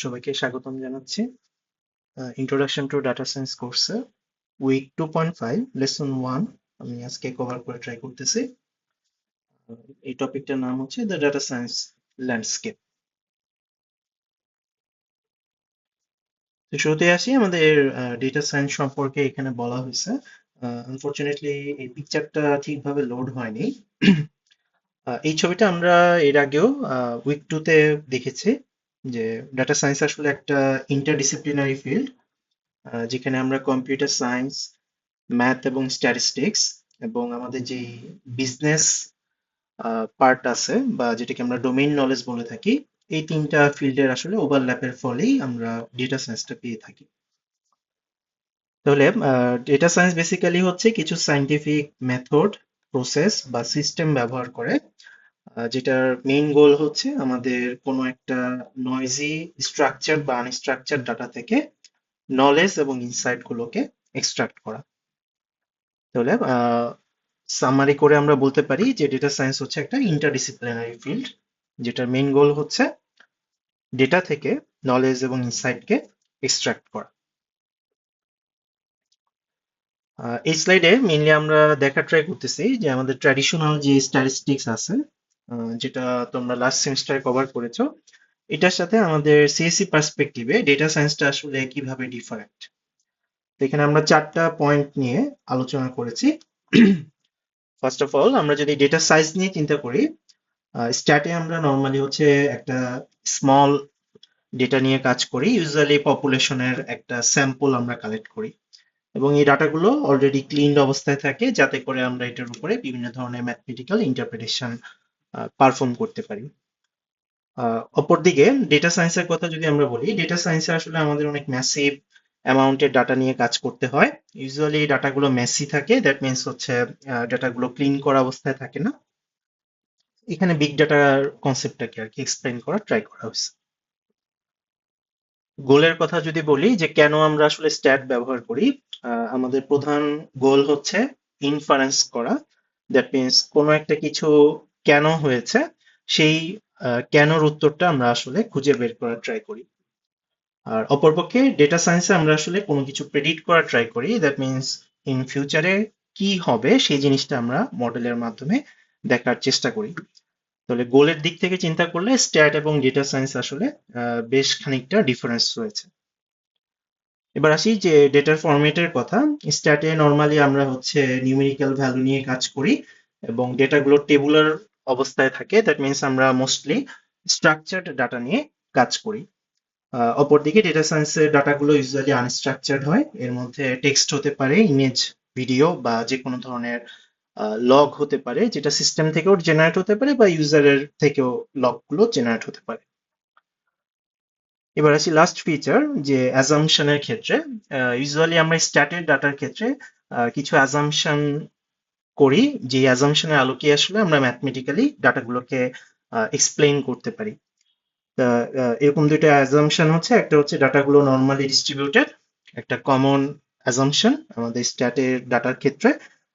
সবাইকে স্বাগতম জানাচ্ছি ইন্ট্রোডাকশন টু ডাটা সায়েন্স কোর্সে উইক 2.5 লেসন 1 আমি আজকে কভার করে ট্রাই করতেছি। এই টপিকটার নাম হচ্ছে দ্য ডাটা সায়েন্স ল্যান্ডস্কেপ। তো শুরুতে আসি আমাদের ডেটা সায়েন্স সম্পর্কে এখানে বলা হয়েছে। আনফরচুনেটলি এই পিকচারটা ঠিকভাবে লোড হয়নি। এই ছবিটা আমরা এর আগেও উইক 2 তে দেখেছি যে ডাটা সায়েন্স আসলে একটা ইন্টারডিসিপ্লিনারি ফিল্ড, যেখানে আমরা কম্পিউটার সায়েন্স, ম্যাথ এবং স্ট্যাটিস্টিক্স এবং আমাদের যে বিজনেস পার্ট আছে বা যেটাকে আমরা ডোমেইন নলেজ বলে থাকি, এই তিনটা ফিল্ডের আসলে ওভারল্যাপের ফলেই আমরা ডেটা সায়েন্সটা পেয়ে থাকি। তাহলে ডেটা সায়েন্স বেসিক্যালি হচ্ছে কিছু সায়েন্টিফিক মেথড, প্রসেস বা সিস্টেম ব্যবহার করে, যেটার মেইন গোল হচ্ছে আমাদের কোনো একটা নয়েজি স্ট্রাকচার বা আনস্ট্রাকচার ডাটা থেকে নলেজ এবং ইনসাইট গুলোকে এক্সট্রাক্ট করা। তাহলে সামারি করে আমরা বলতে পারি যে ডেটা সায়েন্স হচ্ছে একটা ইন্টারডিসিপ্লিনারি ফিল্ড, যেটার মেইন গোল হচ্ছে ডেটা থেকে নলেজ এবং ইনসাইটকে এক্সট্রাক্ট করা। এই স্লাইডে মেইনলি আমরা দেখা ট্রাই করতেছি যে আমাদের ট্র্যাডিশনাল যে স্ট্যাটিস্টিক্স আছে, যেটা তোমরা লাস্ট সেমিস্টারে কভার করেছো, এটার সাথে আমাদের সিএসসি পার্সপেক্টিভে ডেটা সায়েন্সটা আসলে কিভাবে ডিফারেন্ট। তো এখানে আমরা 4টা পয়েন্ট নিয়ে আলোচনা করেছি। ফার্স্ট অফ অল, আমরা যদি ডেটা সাইজ নিয়ে চিন্তা করি, স্ট্যাটে আমরা নর্মালি হচ্ছে একটা স্মল ডেটা নিয়ে কাজ করি, ইউজুয়ালি পপুলেশনের একটা স্যাম্পল আমরা কালেক্ট করি এবং এই ডাটাগুলো অলরেডি ক্লিনড অবস্থায় থাকে, যাতে করে আমরা এটার উপরে বিভিন্ন ধরনের ম্যাথমেটিক্যাল ইন্টারপ্রিটেশন পারফর্ম করতে পারি। অপরদিকে ডেটা সায়েন্সের কথা যদি আমরা বলি, ডেটা সায়েন্সে আসলে আমাদের অনেক ম্যাসিভ অ্যামাউন্টের ডাটা নিয়ে কাজ করতে হয়। ইউজুয়ালি এই ডাটাগুলো মেসি থাকে, দ্যাট মিনস হচ্ছে ডাটাগুলো ক্লিন করা অবস্থায় থাকে না। এখানে বিগ ডাটার কনসেপ্টটাকে আর কি এক্সপ্লেন করা ট্রাই করা হয়েছে। গোলের কথা যদি বলি যে কেন আমরা আসলে স্ট্যাট ব্যবহার করি, আমাদের প্রধান গোল হচ্ছে ইনফারেন্স করা। দ্যাট মিনস কোনো একটা কিছু কেন হয়েছে, সেই কেনর উত্তরটা আমরা আসলে খুঁজে বের করার ট্রাই করি। আর অপরপক্ষে ডেটা সায়েন্সে আমরা আসলে কোনো কিছু প্রেডিক্ট করার ট্রাই করি, দ্যাট মিনস ইন ফিউচারে কি হবে সেই জিনিসটা আমরা মডেলের মাধ্যমে দেখার চেষ্টা করি। তাহলে গোলের দিক থেকে চিন্তা করলে স্ট্যাট এবং ডেটা সায়েন্স আসলে বেশ খানিকটা ডিফারেন্স রয়েছে। এবার আসি যে ডেটার ফরম্যাটের কথা। স্ট্যাটে নর্মালি আমরা হচ্ছে নিউমেরিক্যাল ভ্যালু নিয়ে কাজ করি এবং ডেটাগুলো টেবুলার অবস্থায় থাকে, দ্যাট মিনস আমরা মোস্টলি স্ট্রাকচার্ড ডাটা নিয়ে কাজ করি। অপরদিকে ডেটা সায়েন্সের ডাটাগুলো ইউজুয়ালি আনস্ট্রাকচার্ড হয়, এর মধ্যে টেক্সট হতে পারে, ইমেজ, ভিডিও বা যে কোনো ধরনের লগ হতে পারে, যেটা সিস্টেম থেকেও জেনারেট হতে পারে বা ইউজারের থেকেও লগগুলো জেনারেট হতে পারে। এবার আসি লাস্ট ফিচার, যে অ্যাজাম্পশনের ক্ষেত্রে। ইউজুয়ালি আমরা স্ট্যাটের ডাটার ক্ষেত্রে কিছু অ্যাজাম্পশন করি, যে অ্যাজাম্পশনের আলোকে আসলে আমরা ম্যাথমেটিক্যালি ডাটাগুলোকে এক্সপ্লেইন করতে পারি। এরকম দুইটা অ্যাজাম্পশন হচ্ছে, একটা হচ্ছে ডাটাগুলো নর্মালি ডিস্ট্রিবিউটেড, একটা কমন অ্যাজাম্পশন আমাদের স্ট্যাটের ডাটার ক্ষেত্রে।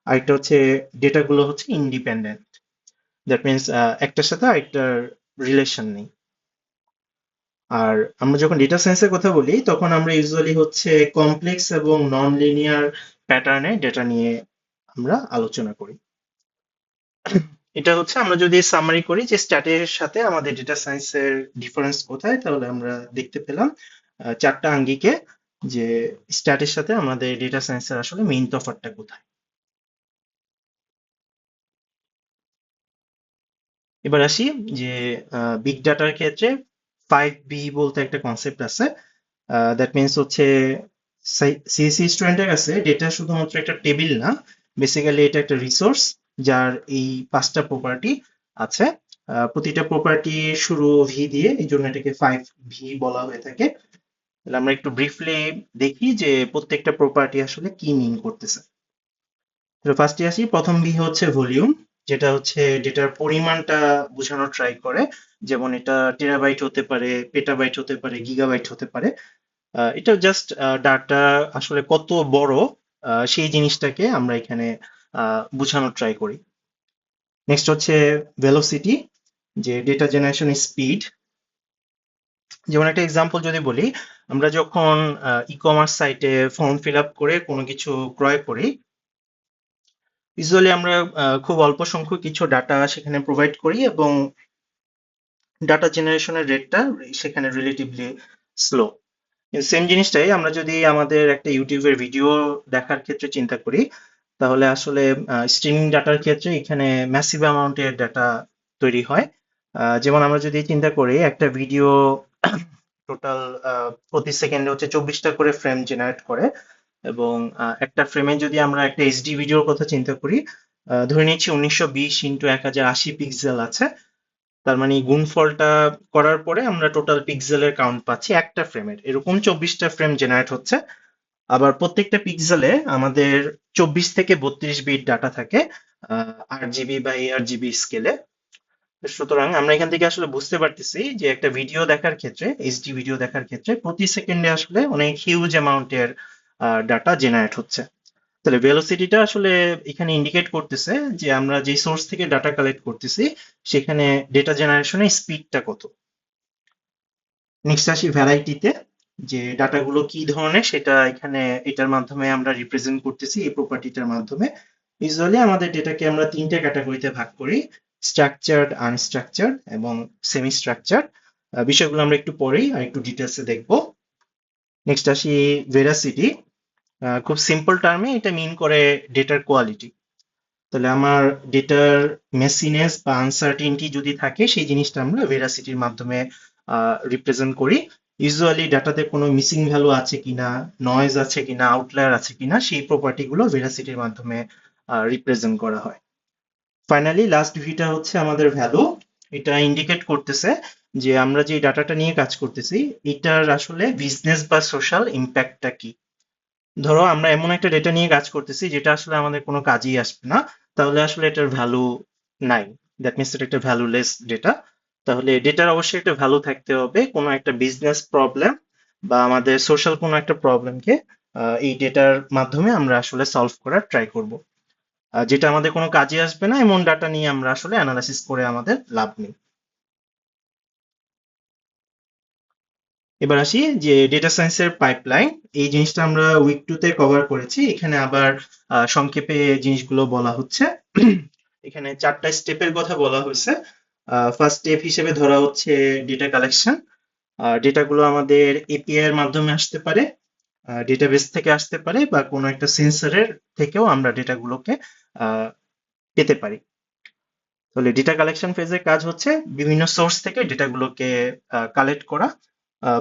আরেকটা হচ্ছে ডেটাগুলো হচ্ছে ইন্ডিপেন্ডেন্ট, দ্যাট মিনস একটার সাথে আরেকটার রিলেশন নেই। আর আমরা যখন ডেটা সায়েন্সের কথা বলি, তখন আমরা ইউজুয়ালি হচ্ছে কমপ্লেক্স এবং নন লিনিয়ার প্যাটার্নে ডেটা নিয়ে আমরা আলোচনা করি। এটা হচ্ছে আমরা যদি সামারি করি যে স্ট্যাটের সাথে আমাদের ডেটা সায়েন্সের ডিফারেন্স কোথায়, তাহলে আমরা দেখতে পেলাম 4টা আঙ্গিকে যে স্ট্যাটের সাথে আমাদের ডেটা সায়েন্সের আসলে মেইন তফাৎটা কোথায়। এবার আসি যে বিগ ডাটার ক্ষেত্রে 5B বলতে একটা কনসেপ্ট আছে। দ্যাট মিনস হচ্ছে সিএসসি স্টুডেন্টের কাছে ডেটা শুধুমাত্র একটা টেবিল না, বেসিক্যালি এটা একটা রিসোর্স, যার এই 5টা প্রপার্টি আছে। প্রতিটা প্রপার্টি শুরু ভি দিয়ে, এই জন্য এটাকে 5V বলা হয়ে থাকে। তাহলে আমরা একটু ব্রিফলি দেখি যে প্রত্যেকটা প্রপার্টি আসলে কি মিন করতেছে। তো ফার্স্টে আসি, প্রথম ভি হচ্ছে ভলিউম, যেটা হচ্ছে ডেটার পরিমাণটা বোঝানোর ট্রাই করে। যেমন এটা টেরাবাইট হতে পারে, পেটাবাইট হতে পারে, গিগাবাইট হতে পারে। এটা জাস্ট ডাটা আসলে কত বড়, সেই জিনিসটাকে আমরা এখানে বোঝানোর ট্রাই করি। নেক্সট হচ্ছে ভেলোসিটি, যে ডেটা জেনারেশন স্পিড। যেমন একটা এক্সাম্পল যদি বলি, আমরা যখন ই কমার্স সাইটে ফর্ম ফিল আপ করে কোনো কিছু ক্রয় করি, ইউজুয়ালি আমরা খুব অল্প সংখ্যক কিছু ডাটা সেখানে প্রোভাইড করি, এবং ডাটা জেনারেশনের রেটটা সেখানে রিলেটিভলি স্লো। সেম জিনিসটাই আমরা যদি আমাদের একটা ইউটিউবের ভিডিও দেখার ক্ষেত্রে চিন্তা করি, তাহলে আসলে স্ট্রিমিং ডাটার ক্ষেত্রে এখানে ম্যাসিভ অ্যামাউন্টের ডাটা তৈরি হয়। যেমন আমরা যদি চিন্তা করি একটা ভিডিও টোটাল প্রতি সেকেন্ডে হচ্ছে 24টা করে ফ্রেম জেনারেট করে, এবং একটা ফ্রেমে যদি আমরা একটা এইচডি ভিডিওর কথা চিন্তা করি, ধরে নিচ্ছি 1920 × 1080 পিক্সেল আছে। তার মানে গুণফলটা করার পরে আমরা টোটাল পিক্সেলের কাউন্ট পাচ্ছি একটা ফ্রেমের, এরকম 24টা ফ্রেম জেনারেট হচ্ছে। আবার প্রত্যেকটা পিক্সেলে আমাদের 24 থেকে 32 বিট ডাটা থাকে, 8 জিবি বা 8 জিবি স্কেলে। সুতরাং আমরা এখান থেকে আসলে বুঝতে পারতেছি যে একটা ভিডিও দেখার ক্ষেত্রে, এইচডি ভিডিও দেখার ক্ষেত্রে প্রতি সেকেন্ডে আসলে অনেক হিউজ অ্যামাউন্টের ডাটা জেনারেট হচ্ছে। তাহলে ভেলোসিটিটা আসলে এখানে ইন্ডিকেট করতেছে যে আমরা যে সোর্স থেকে ডাটা কালেক্ট করতেছি সেখানে ডেটা জেনারেশনের স্পিডটা কত। নেক্সট আসি ভ্যারাইটিতে, যে ডাটাগুলো কি ধরনের সেটা এখানে এটার মাধ্যমে আমরা রিপ্রেজেন্ট করতেছি এই প্রপার্টিটার মাধ্যমে। ইউজুয়ালি আমাদের ডেটাকে আমরা 3টে ক্যাটাগরিতে ভাগ করি: স্ট্রাকচার্ড, আনস্ট্রাকচার্ড এবং সেমি স্ট্রাকচার্ড। বিষয়গুলো আমরা একটু পরেই আর একটু ডিটেলসে দেখবো। নেক্সট আসি ভেরাসিটি। খুব সিম্পল টার্মে এটা মিন করে ডেটার কোয়ালিটি। তাহলে আমার ডেটার মেসিনেস বা আনসার্টিনটি যদি থাকে, সেই জিনিসটা আমরা ভেরাসিটির মাধ্যমে রিপ্রেজেন্ট করি। ইউজুয়ালি ডাটাতে কোনো মিসিং ভ্যালু আছে কিনা, নয়েজ আছে কিনা, আউটলায়ার আছে কিনা, সেই প্রপার্টিগুলো ভেরাসিটির মাধ্যমে রিপ্রেজেন্ট করা হয়। ফাইনালি লাস্ট ভিটা হচ্ছে আমাদের ভ্যালু। এটা ইন্ডিকেট করতেছে যে আমরা যে ডাটাটা নিয়ে কাজ করতেছি এটার আসলে বিজনেস বা সোশ্যাল ইম্প্যাক্টটা কি। ধরো আমরা এমন একটা ডেটা নিয়ে কাজ করতেছি যেটা আসলে আমাদের কোনো কাজেই আসবে না, তাহলে আসলে এটার ভ্যালু নাই। দ্যাট মিনস এটা একটা ভ্যালুলেস ডেটা। তাহলে ডেটার অবশ্যই একটা ভ্যালু থাকতে হবে, কোনো একটা বিজনেস প্রবলেম বা আমাদের সোশ্যাল কোনো একটা প্রবলেমকে এই ডেটার মাধ্যমে আমরা আসলে সলভ করার ট্রাই করব। যেটা আমাদের কোনো কাজে আসবে না এমন ডাটা নিয়ে আমরা আসলে অ্যানালাইসিস করে আমাদের লাভ নেই। এবার আসি যে ডেটা সায়েন্সের পাইপলাইন, এই জিনিসটা আমরা উইক 2 তে কভার করেছি। এখানে আবার সংক্ষেপে জিনিসগুলো বলা হচ্ছে। এখানে 4টা স্টেপের কথা বলা হয়েছে। ফার্স্ট স্টেপ হিসেবে ধরা হচ্ছে ডেটা কালেকশন। ডেটাগুলো আমাদের এপিআই এর মাধ্যমে আসতে পারে, ডেটাবেস থেকে আসতে পারে, বা কোনো একটা সেন্সরের থেকেও আমরা ডেটাগুলোকে পেতে পারি। তাহলে ডেটা কালেকশন ফেজের কাজ হচ্ছে বিভিন্ন সোর্স থেকে ডেটাগুলোকে কালেক্ট করা,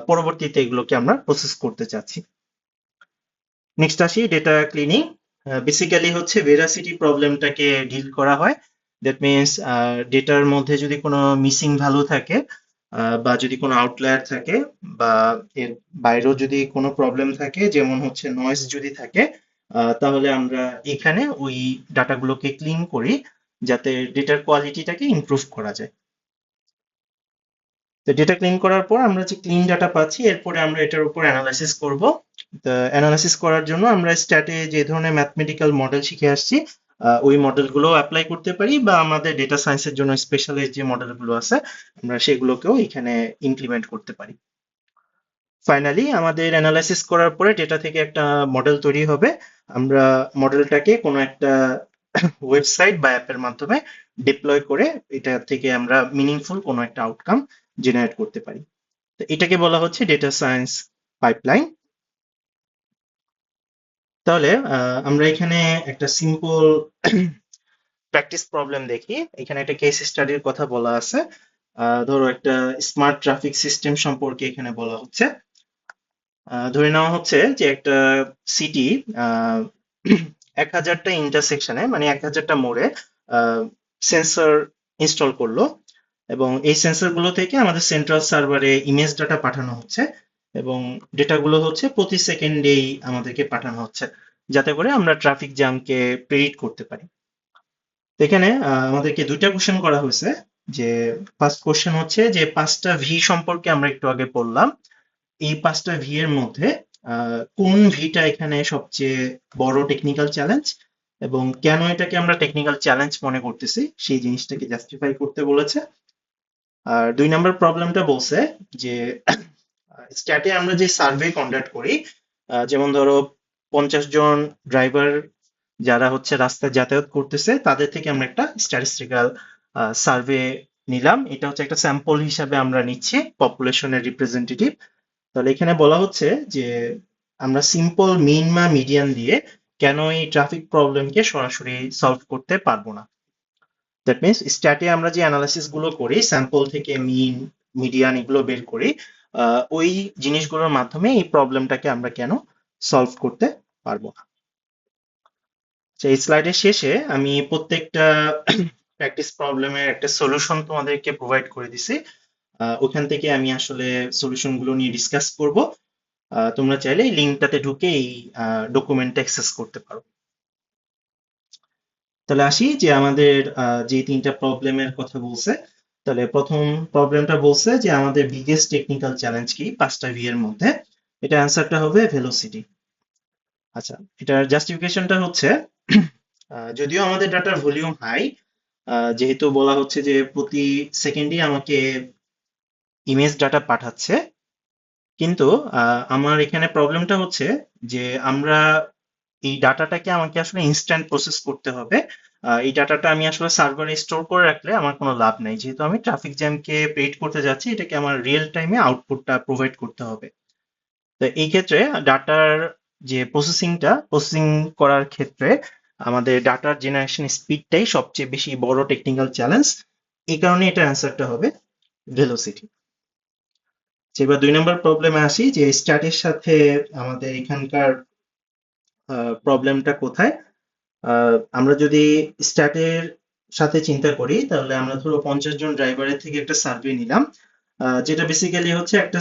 পরবর্তীতে এগুলোকে আমরা প্রসেস করতে চাচ্ছি। নেক্সট আসি ডেটা ক্লিনিং। বেসিক্যালি হচ্ছে ভেরাসিটি প্রবলেমটাকে ডিল করা হয়। দ্যাট মিনস ডেটার মধ্যে যদি কোনো মিসিং ভ্যালু থাকে, বা যদি কোনো আউটলায়ার থাকে, বা এর বাইরেও যদি কোনো প্রবলেম থাকে, যেমন হচ্ছে নয়েজ যদি থাকে, তাহলে আমরা এখানে ওই ডাটাগুলোকে ক্লিন করি যাতে ডেটার কোয়ালিটিটাকে ইমপ্রুভ করা যায়। তো ডেটা ক্লিন করার পর আমরা যে ক্লিন ডাটা পাচ্ছি, এরপরে আমরা এটার উপর অ্যানালাইসিস করব। তো অ্যানালাইসিস করার জন্য আমরা স্ট্যাটে যে ধরনের ম্যাথমেটিক্যাল মডেল শিখে আসছি, ওই মডেলগুলো অ্যাপ্লাই করতে পারি, বা আমাদের ডেটা সায়েন্সের জন্য স্পেশালাইজ যে মডেলগুলো আছে আমরা সেগুলোকেও এখানে ইমপ্লিমেন্ট করতে পারি। ফাইনালি আমাদের অ্যানালাইসিস করার পরে ডেটা থেকে একটা মডেল তৈরি হবে। আমরা মডেলটাকে কোনো একটা ওয়েবসাইট বা অ্যাপের মাধ্যমে ডিপ্লয় করে এটা থেকে আমরা মিনিংফুল কোনো একটা আউটকাম জেনারেট করতে পারি। তো এটাকে বলা হচ্ছে ডেটা সায়েন্স পাইপলাইন। তাহলে আমরা এখানে একটা সিম্পল প্র্যাকটিস প্রবলেম দেখি। এখানে একটা কেস স্টাডির কথা বলা আছে। ধরো একটা স্মার্ট ট্রাফিক সিস্টেম সম্পর্কে এখানে বলা হচ্ছে। ধরে নেওয়া হচ্ছে যে একটা সিটি 1000টা ইন্টারসেকশনে, মানে 1000টা মোড়ে সেন্সর ইনস্টল করলো, এবং এই সেন্সর গুলো থেকে আমাদের সেন্ট্রাল সার্ভারে ইমেজ ডাটা পাঠানো হচ্ছে, এবং ডেটাগুলো হচ্ছে প্রতি সেকেন্ডেই আমাদেরকে পাঠানো হচ্ছে যাতে করে আমরা ট্রাফিক জ্যামকে প্রেডিক্ট করতে পারি। তো এখানে আমাদেরকে দুইটা কোশ্চেন করা হয়েছে। যে ফার্স্ট কোশ্চেন হচ্ছে যে 5টা ভি সম্পর্কে আমরা একটু আগে পড়লাম, এই 5টা ভি এর মধ্যে কোন ভিটা এখানে সবচেয়ে বড় টেকনিক্যাল চ্যালেঞ্জ, এবং কেন এটাকে আমরা টেকনিক্যাল চ্যালেঞ্জ মনে করতেছি সেই জিনিসটাকে জাস্টিফাই করতে বলেছে। আর 2 নম্বর প্রবলেমটা বলছে যে স্ট্যাটে আমরা যে সার্ভে কন্ডাক্ট করি, যেমন ধরো 50 জন ড্রাইভার যারা হচ্ছে রাস্তায় যাতায়াত করতেছে তাদের থেকে আমরা একটা স্ট্যাটিস্টিক্যাল সার্ভে নিলাম। এটা হচ্ছে একটা স্যাম্পল হিসাবে আমরা নিচ্ছি পপুলেশনের রিপ্রেজেন্টেটিভ। তাহলে এখানে বলা হচ্ছে যে আমরা সিম্পল মিন বা মিডিয়ান দিয়ে কেন এই ট্রাফিক প্রবলেমকে সরাসরি সলভ করতে পারবো না। দ্যাট মিনস স্ট্যাটে আমরা যে অ্যানালাইসিস গুলো করি স্যাম্পল থেকে মিন মিডিয়ান এগুলো বের করি, ওই জিনিসগুলোর মাধ্যমে এই প্রবলেমটাকে আমরা কেন সলভ করতে পারবো না। এই স্লাইডের শেষে আমি প্রত্যেকটা প্র্যাকটিস প্রবলেমের একটা সলিউশন তোমাদেরকে প্রোভাইড করে দিছি। ওখান থেকে আমি আসলে সলিউশন গুলো নিয়ে ডিসকাস করব। তোমরা চাইলে এই লিঙ্কটাতে ঢুকে এই ডকুমেন্টটা অ্যাক্সেস করতে পারো। তাহলে আসি যে আমাদের যে তিনটা প্রবলেমের কথা বলছে। তাহলে প্রথম প্রবলেমটা বলছে যে আমাদের বিগেস্ট টেকনিক্যাল চ্যালেঞ্জ কি 5টা ভি এর মধ্যে। এটা অ্যান্সারটা হবে ভেলোসিটি। আচ্ছা, এটার জাস্টিফিকেশনটা হচ্ছে যদিও আমাদের ডাটার ভলিউম হাই, যেহেতু বলা হচ্ছে যে প্রতি সেকেন্ডে আমাকে ইমেজ ডাটা পাঠাচ্ছে, কিন্তু আমার এখানে প্রবলেমটা হচ্ছে যে আমরা এই ডাটাটাকে আমাকে আসলে ইনস্ট্যান্ট প্রসেস করতে হবে। এই ডাটাটা আমি আসলে সার্ভারে স্টোর করে রাখলে আমার কোনো লাভ নাই, যেহেতু আমি ট্রাফিক জ্যামকে প্রেডিক্ট করতে যাচ্ছি, এটাকে আমার রিয়েল টাইমে আউটপুটটা প্রোভাইড করতে হবে। তো এই ক্ষেত্রে ডাটার যে প্রসেসিং করার ক্ষেত্রে আমাদের ডাটার জেনারেশন স্পিডটাই সবচেয়ে বেশি বড় টেকনিক্যাল চ্যালেঞ্জ। এই কারণে এটা অ্যান্সারটা হবে ভেলোসিটি। এবার 2 নম্বর প্রবলেমে আসি যে স্ট্যাটের সাথে আমাদের এখানকার প্রবলেমটা কোথায়। আমরা যদি স্ট্যাটের সাথে চিন্তা করি তাহলে আমরা ধরো 50 জন ড্রাইভারের থেকে একটা সার্ভে নিলাম, যেটা বেসিক্যালি হচ্ছে একটা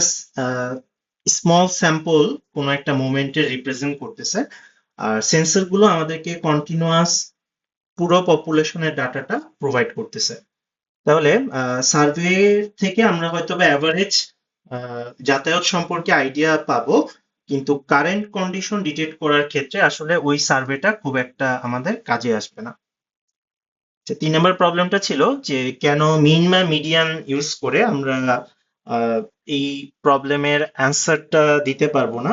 স্মল স্যাম্পল কোনো একটা মোমেন্টের রিপ্রেজেন্ট করতেছে। আর সেন্সর গুলো আমাদেরকে কন্টিনিউয়াস পুরো পপুলেশনের ডাটাটা প্রোভাইড করতেছে। তাহলে সার্ভে থেকে আমরা হয়তো বা অ্যাভারেজ যাতায়াত সম্পর্কে আইডিয়া পাবো, কিন্তু কারেন্ট কন্ডিশন ডিটেক্ট করার ক্ষেত্রে আসলে ওই সার্ভেটা খুব একটা আমাদের কাজে আসবে না। 3 নম্বর প্রবলেমটা ছিল যে কেন মিন বা মিডিয়ান ইউজ করে আমরা এই প্রবলেমের অ্যান্সারটা দিতে পারবো না।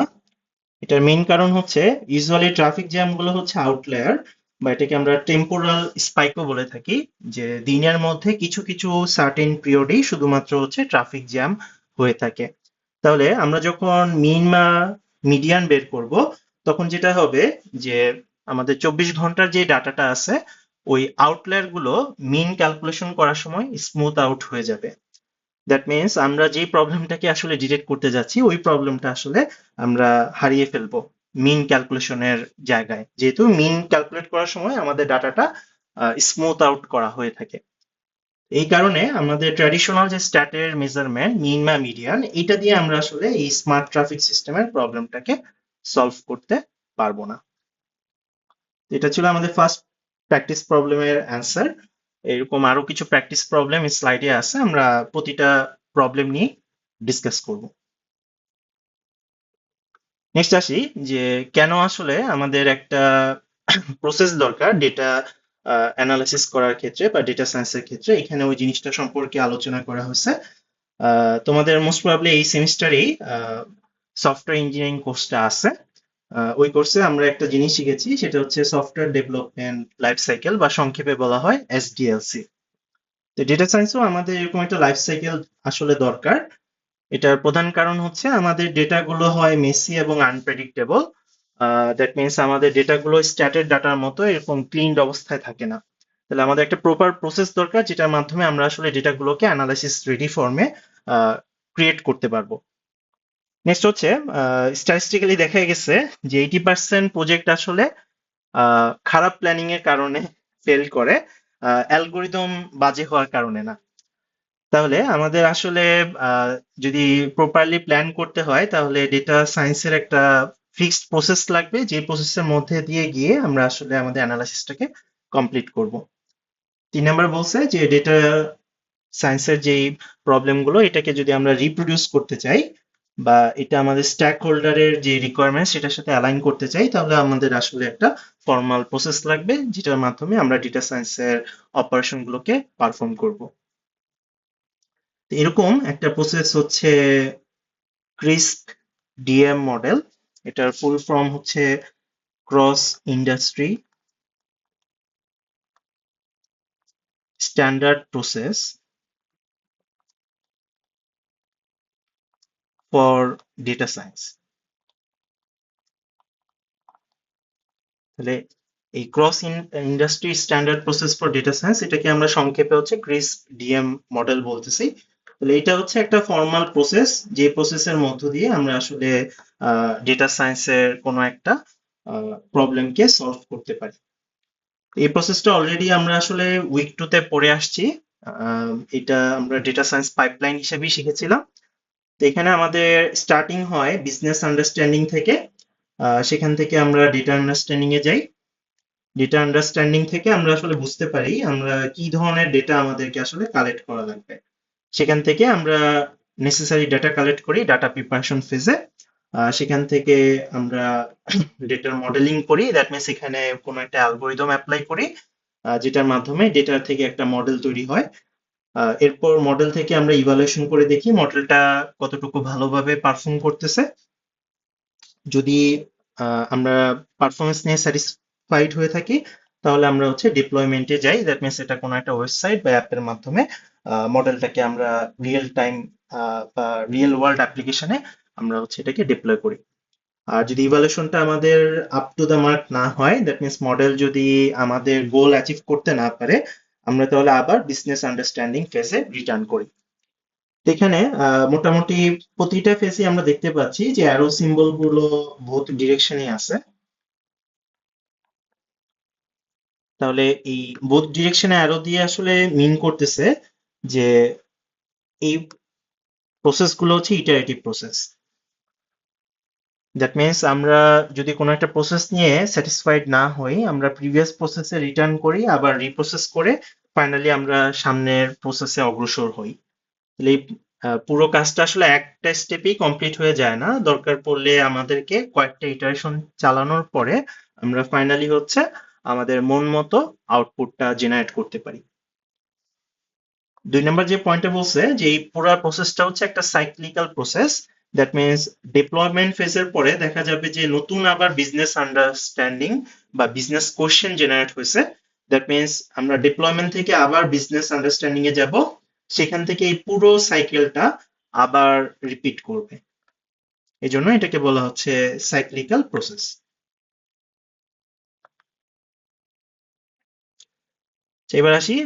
এটার মেইন কারণ হচ্ছে ইউজুয়ালি ট্রাফিক জ্যাম গুলো হচ্ছে আউটলায়ার, বা এটাকে আমরা টেম্পোরাল স্পাইকও বলে থাকি, যে দিনের মধ্যে কিছু কিছু সার্টেন পিরিয়ডেই শুধুমাত্র হচ্ছে ট্রাফিক জ্যাম হয়ে থাকে। তাহলে আমরা যখন মিন বা মিডিয়ান বের করব, তখন যেটা হবে যে আমাদের 24 ঘন্টার যে ডাটাটা আছে ওই আউটলায়ার গুলো মিন ক্যালকুলেশন করার সময় স্মুথ আউট হয়ে যাবে। দ্যাট মিনস আমরা যে প্রবলেমটাকে আসলে ডিটেক্ট করতে যাচ্ছি ওই প্রবলেমটা আসলে আমরা হারিয়ে ফেলবো মিন ক্যালকুলেশনের জায়গায়, যেহেতু মিন ক্যালকুলেট করার সময় আমাদের ডাটাটা স্মুথ আউট করা হয়ে থাকে। এই কারণে আমাদের ট্র্যাডিশনাল যে স্ট্যাটের মেজারমেন্ট মিন বা মিডিয়ান, এটা দিয়ে আমরা আসলে এই স্মার্ট ট্রাফিক সিস্টেমের প্রবলেমটাকে সলভ করতে পারবো না। এটা ছিল আমাদের ফার্স্ট প্র্যাকটিস প্রবলেমের অ্যান্সার। এরকম আরো কিছু প্র্যাকটিস প্রবলেম স্লাইডে আছে, আমরা প্রতিটা প্রবলেম নিয়ে ডিসকাস করব। নেক্সট আসি যে কেন আসলে আমাদের একটা প্রসেস দরকার ডেটা অ্যানালাইসিস করার ক্ষেত্রে বা ডেটা সায়েন্সের ক্ষেত্রে। এখানে ওই জিনিসটা সম্পর্কে আলোচনা করা হয়েছে। তোমাদের মোস্ট প্রবাবলি এই সেমিস্টারেই সফটওয়্যার ইঞ্জিনিয়ারিং কোর্সটা আছে। ওই কোর্সে আমরা একটা জিনিস শিখেছি, সেটা হচ্ছে সফটওয়্যার ডেভেলপমেন্ট লাইফ সাইকেল, বা সংক্ষেপে বলা হয় এসডিএলসি। তো ডেটা সায়েন্সও আমাদের এরকম একটা লাইফ সাইকেল আসলে দরকার। এটার প্রধান কারণ হচ্ছে আমাদের ডেটাগুলো হয় মেসি এবং আনপ্রেডিক্টেবল। দ্যাট মিনস আমাদের ডেটাগুলো স্ট্যাটের ডাটার মতো এরকম ক্লিনড অবস্থায় থাকে না। তাহলে আমাদের একটা প্রপার প্রসেস দরকার, যেটার মাধ্যমে আমরা আসলে ডেটাগুলোকে অ্যানালাইসিস রেডি ফর্মে ক্রিয়েট করতে পারবো। নেক্সট হচ্ছে স্ট্যাটিস্টিক্যালি দেখা গেছে যে 80% প্রজেক্ট আসলে খারাপ প্ল্যানিং এর কারণে ফেল করে, অ্যালগোরিদম বাজে হওয়ার কারণে না। তাহলে আমাদের আসলে যদি প্রপারলি প্ল্যান করতে হয় তাহলে ডেটা সায়েন্সের একটা ফিক্সড প্রসেস লাগবে, যে প্রসেসের মধ্যে দিয়ে গিয়ে আমরা আসলে আমাদের অ্যানালাইসিসটাকে কমপ্লিট করব। 3 নম্বর বলছে যে ডেটা সায়েন্সের যেই প্রবলেমগুলো এটাকে যদি আমরা রিপ্রোডিউস করতে চাই, বা এটা আমাদের স্ট্যাক হোল্ডারের যে রিকোয়ারমেন্ট সেটার সাথে অ্যালাইন করতে চাই, তাহলে আমাদের আসলে একটা ফর্মাল প্রসেস লাগবে, যেটার মাধ্যমে আমরা ডেটা সায়েন্সের অপারেশনগুলোকে পারফর্ম করব। এরকম একটা প্রসেস হচ্ছে ক্রিস্প ডিএম মডেল। এটার ফুল ফর্ম হচ্ছে cross industry standard process for data science. তাহলে এই cross industry standard process for data science এটাকে আমরা সংক্ষেপে হচ্ছে ক্রিস্প ডিএম মডেল বলতেছি। তাহলে এটা হচ্ছে একটা ফর্মাল প্রসেস, যে প্রসেসের মধ্য দিয়ে আমরা আসলে ডেটা সায়েন্সের কোনো একটা প্রবলেমকে সলভ করতে পারি। এই প্রসেসটা অলরেডি আমরা আসলে উইক 2 তে পড়ে আসছি। এটা আমরা ডেটা সায়েন্স পাইপলাইন হিসেবেই শিখেছিলাম। তো এখানে আমাদের স্টার্টিং হয় বিজনেস আন্ডারস্ট্যান্ডিং থেকে। সেখান থেকে আমরা ডেটা আন্ডারস্ট্যান্ডিং এ যাই। ডেটা আন্ডারস্ট্যান্ডিং থেকে আমরা আসলে বুঝতে পারি আমরা কি ধরনের ডেটা আমাদেরকে আসলে কালেক্ট করা লাগবে। সেখান থেকে আমরা নেসেসারি ডেটা কালেক্ট করি ডাটা প্রিপারেশন ফেজে। সেখান থেকে আমরা ডেটার মডেলিং করি, দ্যাট মিনস এখানে কোনো একটা অ্যালগোরিদম অ্যাপ্লাই করি যেটার মাধ্যমে ডেটা থেকে একটা মডেল তৈরি হয়। এরপর মডেল থেকে আমরা ইভালুয়েশন করে দেখি মডেলটা কতটুকু ভালোভাবে পারফর্ম করতেছে। যদি আমরা পারফরমেন্স নিয়ে স্যাটিসফাইড হয়ে থাকি তাহলে আমরা হচ্ছে ডিপ্লয়মেন্টে যাই, দ্যাট মিনস এটা কোনো একটা ওয়েবসাইট বা অ্যাপের মাধ্যমে মডেলটাকে আমরা রিয়েল টাইম বা রিয়েল ওয়ার্ল্ড অ্যাপ্লিকেশনে আমরা হচ্ছে এটাকে ডিপ্লয় করি। আর যদি ইভালুয়েশনটা আমাদের আপ টু দ্য মার্ক না হয়, দ্যাট মিনস মডেল যদি আমাদের গোল অ্যাচিভ করতে না পারে, আমরা তাহলে আবার বিজনেস আন্ডারস্ট্যান্ডিং ফেজে রিটার্ন করি। এখানে মোটামুটি প্রতিটা ফেজে আমরা দেখতে পাচ্ছি যে অ্যারো সিম্বল গুলো বোথ ডিরেকশনে আছে। তাহলে এই বোথ ডিরেকশনে অ্যারো দিয়ে আসলে মিন করতেছে যে এই প্রসেস গুলো হচ্ছে ইটারেটিভ প্রসেস। দ্যাট মিনস আমরা যদি কোনো একটা প্রসেস নিয়ে স্যাটিসফাইড না হই, আমরা প্রিভিয়াস প্রসেসে রিটার্ন করি, আবার রিপ্রসেস করে ফাইনালি আমরা সামনের প্রসেসে অগ্রসর হই। তাহলে এই পুরো কাজটা আসলে একটা স্টেপেই কমপ্লিট হয়ে যায় না, দরকার পড়লে আমাদেরকে কয়েকটা ইটারেশন চালানোর পরে আমরা ফাইনালি হচ্ছে আমাদের মন মতো আউটপুটটা জেনারেট করতে পারি। 2 নম্বর যে পয়েন্টটা বলছে যে এই পুরো প্রসেসটা হচ্ছে একটা cyclical process. That means deployment ফেজের পরে দেখা যাবে যে নতুন আবার বিজনেস আন্ডারস্ট্যান্ডিং বা বিজনেস কোশ্চেন জেনারেট হয়েছে। দ্যাট মিনস আমরা ডিপ্লয়মেন্ট থেকে আবার বিজনেস আন্ডারস্ট্যান্ডিং এ যাব, সেখান থেকে এই পুরো সাইকেলটা আবার রিপিট করবে। এই জন্য এটাকে বলা হচ্ছে সাইক্লিক্যাল প্রসেস। এবার আসি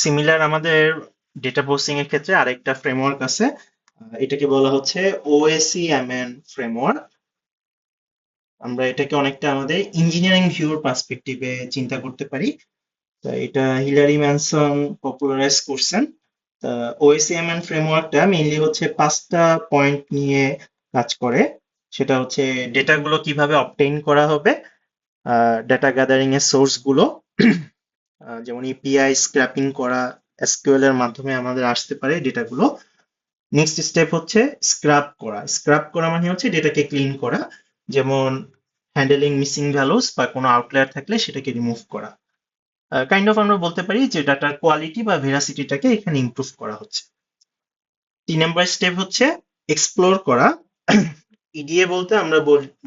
সিমিলার আমাদের ডেটা প্রসেসিং এর ক্ষেত্রে আরেকটা ফ্রেমওয়ার্ক আছে, এটাকে বলা হচ্ছে OSEMN ফ্রেমওয়ার্ক। আমরা এটাকে অনেকটা আমাদের ইঞ্জিনিয়ারিং ভিউর পার্সপেক্টিভে চিন্তা করতে পারি। এটা হিলারি ম্যানসন পপুলারাইজ করছেন। OSEMN ফ্রেমওয়ার্কটা মেইনলি হচ্ছে 5টা পয়েন্ট নিয়ে কাজ করে। সেটা হচ্ছে ডেটাগুলো কিভাবে অবটেইন করা হবে, ডেটা গ্যাদারিং এর সোর্স গুলো, যেমন এপিআই স্ক্র্যাপিং করা, এসকিউএল এর মাধ্যমে আমাদের আসতে পারে ডেটাগুলো। নেক্সট স্টেপ হচ্ছে স্ক্রাব করা। স্ক্রাব করা মানে হচ্ছে ডেটাকে ক্লিন করা, যেমন হ্যান্ডেলিং মিসিং ভ্যালুস বা কোনো আউটলায়ার থাকলে সেটাকে রিমুভ করা। কাইন্ড অফ আমরা বলতে পারি যে ডাটার কোয়ালিটি বা ভেরাসিটিটাকে এখানে ইমপ্রুভ করা হচ্ছে। 3 নম্বর স্টেপ হচ্ছে এক্সপ্লোর করা। ইডিএ বলতে আমরা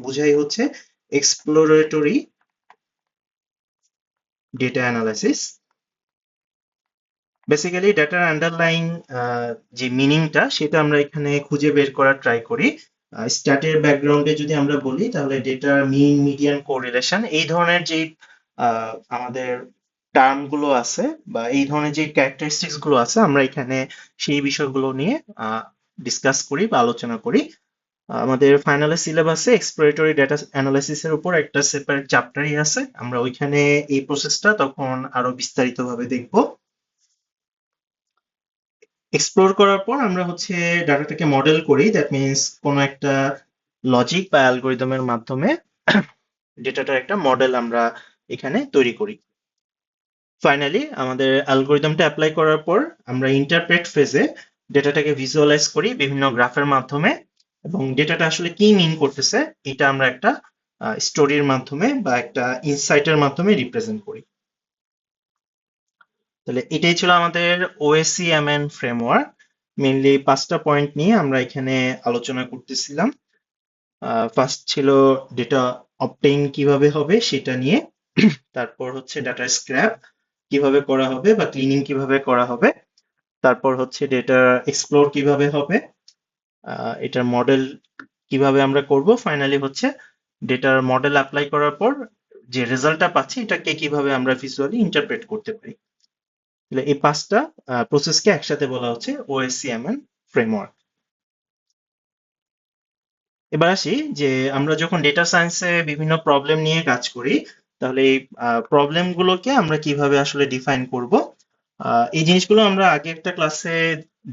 বুঝাই হচ্ছে এক্সপ্লোরেটরি ডেটা অ্যানালাইসিস। বেসিক্যালি ডাটার আন্ডারলাইং যে মিনিংটা সেটা আমরা এখানে খুঁজে বের করার ট্রাই করি। স্ট্যাটের ব্যাকগ্রাউন্ডে যদি আমরা বলি তাহলে ডেটার মিন মিডিয়ান কোরিলেশন এই ধরনের যে আমাদের টার্ম গুলো আছে বা এই ধরনের যে ক্যারেক্টারিস্টিক্স গুলো আছে আমরা এখানে সেই বিষয়গুলো নিয়ে ডিসকাস করি বা আলোচনা করি। আমাদের ফাইনালের সিলেবাসে এক্সপ্লোরেটরি ডেটা অ্যানালাইসিস এর উপর একটা সেপারেট চ্যাপ্টারই আছে, আমরা ওইখানে এই প্রসেসটা তখন আরো বিস্তারিতভাবে দেখবো। এক্সপ্লোর করার পর আমরা হচ্ছে ডাটাটাকে মডেল করি, দ্যাট মিনস কোনো একটা লজিক বা অ্যালগোরিদমের মাধ্যমে ডেটাটার একটা মডেল আমরা এখানে তৈরি করি। ফাইনালি আমাদের অ্যালগোরিদমটা অ্যাপ্লাই করার পর আমরা ইন্টারপ্রেট ফেজে ডেটাটাকে ভিজুয়ালাইজ করি বিভিন্ন গ্রাফের মাধ্যমে, এবং ডেটাটা আসলে কি মিন করতেছে এটা আমরা একটা স্টোরির মাধ্যমে বা একটা ইনসাইটের মাধ্যমে রিপ্রেজেন্ট করি। তাহলে এটাই ছিল আমাদের OSEMN ফ্রেমওয়ার্ক। মেইনলি 5টা পয়েন্ট নিয়ে আমরা এখানে আলোচনা করতেছিলাম। ফার্স্ট ছিল ডেটা অবটেইন কিভাবে হবে সেটা নিয়ে, তারপর হচ্ছে ডাটা স্ক্র্যাপ কিভাবে করা হবে বা ক্লিনিং কিভাবে করা হবে, তারপর হচ্ছে ডেটা এক্সপ্লোর কিভাবে হবে, এটার মডেল কিভাবে আমরা করব, ফাইনালি হচ্ছে ডেটার মডেল অ্যাপ্লাই করার পর যে রেজাল্টটা পাচ্ছি এটাকে কিভাবে আমরা ভিজুয়ালি ইন্টারপ্রেট করতে পারি। তাহলে এই 5টা প্রসেসকে একসাথে বলা হচ্ছে ওএসসিএমএল ফ্রেমওয়ার্ক। এবার আসি যে আমরা যখন ডেটা সায়েন্সে বিভিন্ন প্রবলেম নিয়ে কাজ করি, তাহলে এই প্রবলেম গুলোকে আমরা কিভাবে আসলে ডিফাইন করব। এই জিনিসগুলো আমরা আগে একটা ক্লাসে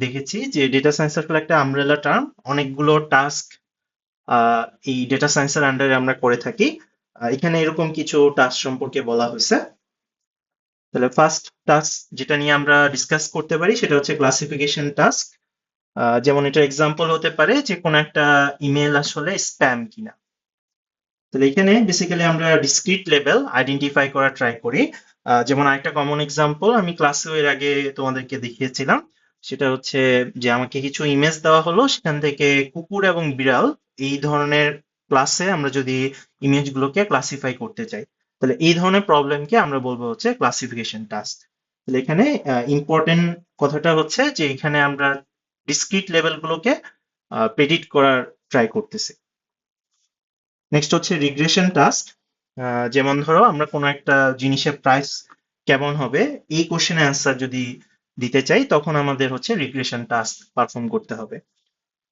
দেখেছি যে ডেটা সায়েন্স আসলে একটা আমব্রেলা টার্ম, অনেকগুলো টাস্ক এই ডেটা সায়েন্সের আন্ডারে আমরা করে থাকি। এখানে এরকম কিছু টাস্ক সম্পর্কে বলা হয়েছে। তাহলে ফার্স্ট টাস্ক যেটা নিয়ে আমরা ডিসকাস করতে পারি সেটা হচ্ছে ক্লাসিফিকেশন টাস্ক। যেমন এটা এক্সাম্পল হতে পারে যে কোনো একটা ইমেল আসলে স্প্যাম কিনা। তাহলে এখানে বেসিক্যালি আমরা ডিসক্রিট লেভেল আইডেন্টিফাই করা ট্রাই করি। যেমন আরেকটা কমন এক্সাম্পল আমি ক্লাসেও এর আগে তোমাদেরকে দেখিয়েছিলাম, সেটা হচ্ছে যে আমাকে কিছু ইমেজ দেওয়া হলো, সেখান থেকে কুকুর এবং বিড়াল এই ধরনের ক্লাসে আমরা যদি ইমেজগুলোকে ক্লাসিফাই করতে চাই, তাহলে এই ধরনের প্রবলেমকে আমরা বলবো হচ্ছে ক্লাসিফিকেশন টাস্ক। তাহলে এখানে ইম্পর্টেন্ট কথাটা হচ্ছে যে এখানে আমরা ডিসক্রিট লেভেলগুলোকে প্রেডিক্ট করার ট্রাই করতেছি। নেক্সট হচ্ছে রিগ্রেশন টাস্ক। যেমন ধরো আমরা কোনো একটা জিনিসের প্রাইস কেমন হবে এই কোশ্চেনের অ্যান্সার যদি দিতে চাই, তখন আমাদের হচ্ছে রিগ্রেশন টাস্ক পারফর্ম করতে হবে।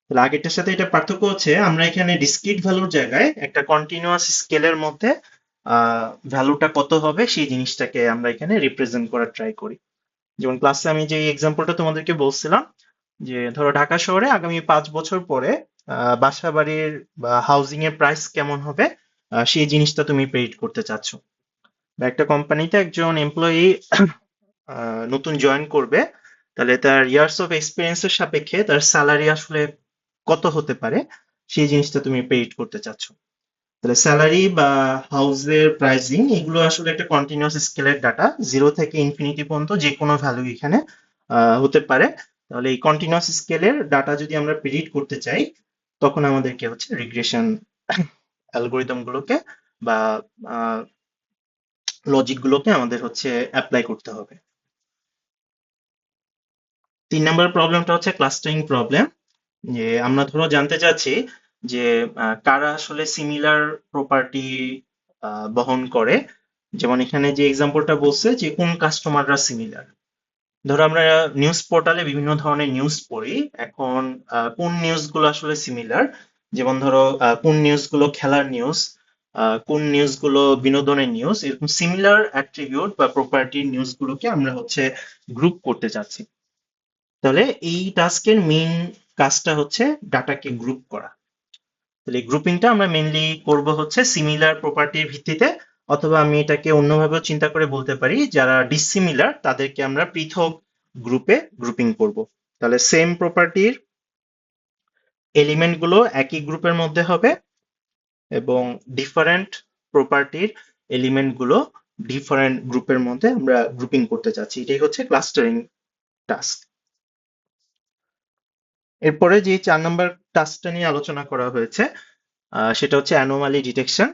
তাহলে আগেরটার সাথে এটা পার্থক্য হচ্ছে আমরা এখানে ডিসক্রিট ভ্যালুর জায়গায় একটা কন্টিনিউয়াস স্কেলের মধ্যে ভ্যালুটা কত হবে সেই জিনিসটাকে আমরা এখানে রিপ্রেজেন্ট করার ট্রাই করি। যেমন ক্লাসে আমি যে এক্সাম্পলটা তোমাদেরকে বলছিলাম যে ধরো ঢাকা শহরে আগামী 5 বছর পরে বাসা বাড়ির বা হাউজিং এর প্রাইস কেমন হবে, সেই জিনিসটা তুমি প্রেডিক্ট করতে চাচ্ছ। বা একটা কোম্পানিতে একজন এমপ্লয়ি নতুন জয়েন করবে, তাহলে তার ইয়ার্স অফ এক্সপিরিয়েন্সের সাপেক্ষে তার স্যালারি আসলে কত হতে পারে সেই জিনিসটা তুমি প্রেডিক্ট করতে চাচ্ছ। তাহলে স্যালারি বা হাউসের প্রাইসিং এগুলো আসলে একটা কন্টিনিউয়াস স্কেলের ডাটা, 0 থেকে ইনফিনিটি পর্যন্ত যে কোনো ভ্যালু এখানে হতে পারে। তাহলে এই কন্টিনিউয়াস স্কেলের ডাটা যদি আমরা প্রেডিক্ট করতে চাই, তখন আমাদেরকে হচ্ছে রিগ্রেশন অ্যালগোরিদম গুলোকে বা লজিক গুলোকে আমাদের হচ্ছে অ্যাপ্লাই করতে হবে। 3 নম্বর প্রবলেমটা হচ্ছে ক্লাস্টারিং প্রবলেম। যে আমরা ধরো জানতে চাচ্ছি যে কারা আসলে সিমিলার প্রপার্টি বহন করে। যেমন এখানে যে এক্সাম্পলটা বলছে যে কোন কাস্টমাররা সিমিলার। ধরো আমরা নিউজ পোর্টালে বিভিন্ন ধরনের নিউজ পড়ি, এখন কোন নিউজ গুলো আসলে সিমিলার, যেমন ধরো কোন নিউজ গুলো খেলার নিউজ, কোন নিউজ গুলো বিনোদনের নিউজ, এরকম সিমিলার অ্যাট্রিবিউট বা প্রপার্টির নিউজ গুলোকে আমরা হচ্ছে গ্রুপ করতে চাচ্ছি। তাহলে এই টাস্কের মেইন কাজটা হচ্ছে ডাটাকে গ্রুপ করা। তাহলে গ্রুপিংটা আমরা মেইনলি করব হচ্ছে সিমিলার প্রপার্টির ভিত্তিতে, অথবা আমি এটাকে অন্যভাবেও চিন্তা করে বলতে পারি যারা ডিসিমিলার তাদেরকে আমরা পৃথক গ্রুপে গ্রুপিং করব। তাহলে সেম প্রপার্টির এলিমেন্ট গুলো একই গ্রুপের মধ্যে হবে এবং ডিফারেন্ট প্রপার্টির এলিমেন্ট গুলো ডিফারেন্ট গ্রুপের মধ্যে আমরা গ্রুপিং করতে চাচ্ছি। এটাই হচ্ছে ক্লাস্টারিং টাস্ক। এরপরে যে 4 নম্বর টাস্কটা নিয়ে আলোচনা করা হয়েছে সেটা হচ্ছে অ্যানোমালি ডিটেকশন।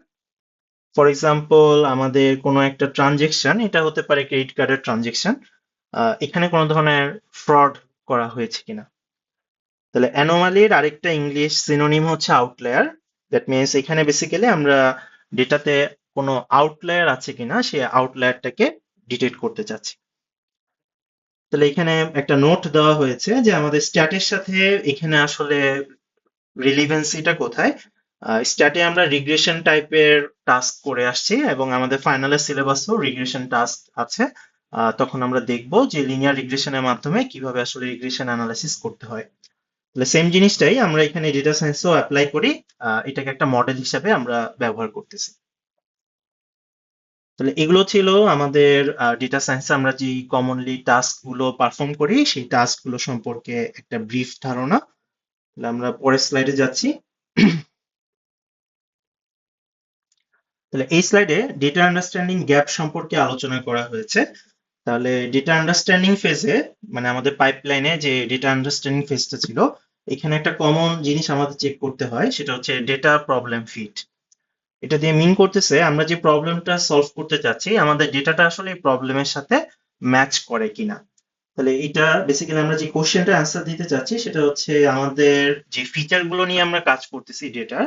ফর এক্সাম্পল আমাদের কোনো একটা ট্রানজেকশন, এটা হতে পারে ক্রেডিট কার্ডের ট্রানজেকশন, এখানে কোনো ধরনের ফ্রড করা হয়েছে কিনা। তাহলে অ্যানোমালির আরেকটা ইংলিশ সিনোনিম হচ্ছে আউটলায়ার। দ্যাট মিনস এখানে বেসিক্যালি আমরা ডেটাতে কোনো আউটলায়ার আছে কিনা সেই আউটলায়ারটাকে ডিটেক্ট করতে চাচ্ছি। তাহলে এখানে একটা নোট দেওয়া হয়েছে যে আমাদের স্ট্যাটের সাথে এখানে আসলে রিলিভেন্সিটা কোথায়। স্ট্যাটে আমরা রিগ্রেশন টাইপের টাস্ক করে আসছি এবং আমাদের ফাইনালের সিলেবাসেও রিগ্রেশন টাস্ক আছে। তখন আমরা দেখব যে লিনিয়ার রিগ্রেশনের মাধ্যমে কিভাবে আসলে রিগ্রেশন অ্যানালাইসিস করতে হয়। তাহলে সেম জিনিসটাই আমরা এখানে ডেটা সায়েন্সেও অ্যাপ্লাই করি, এটাকে একটা মডেল হিসাবে আমরা ব্যবহার করতেছি। তাহলে এগুলো ছিল আমাদের ডেটা সায়েন্সে আমরা যে কমনলি টাস্ক গুলো পারফর্ম করি সেই টাস্ক গুলো সম্পর্কে একটা ব্রিফ ধারণা। তাহলে আমরা পরের স্লাইডে যাচ্ছি। তাহলে এই স্লাইডে ডেটা আন্ডারস্ট্যান্ডিং গ্যাপ সম্পর্কে আলোচনা করা হয়েছে। তাহলে ডেটা আন্ডারস্ট্যান্ডিং ফেজে, মানে আমাদের পাইপলাইনে যে ডেটা আন্ডারস্ট্যান্ডিং ফেজটা ছিল, এখানে একটা কমন জিনিস আমাদের চেক করতে হয়, সেটা হচ্ছে ডেটা প্রবলেম ফিট। এটা দিয়ে মিন করতেছে আমরা যে প্রবলেমটা সলভ করতে চাচ্ছি আমাদের ডেটাটা আসলে এই প্রবলেমের সাথে ম্যাচ করে কিনা। তাহলে এটা বেসিক্যালি আমরা যে কোশ্চেনটা অ্যান্সার দিতে চাচ্ছি সেটা হচ্ছে আমাদের যে ফিচার গুলো নিয়ে আমরা কাজ করতেছি ডেটার,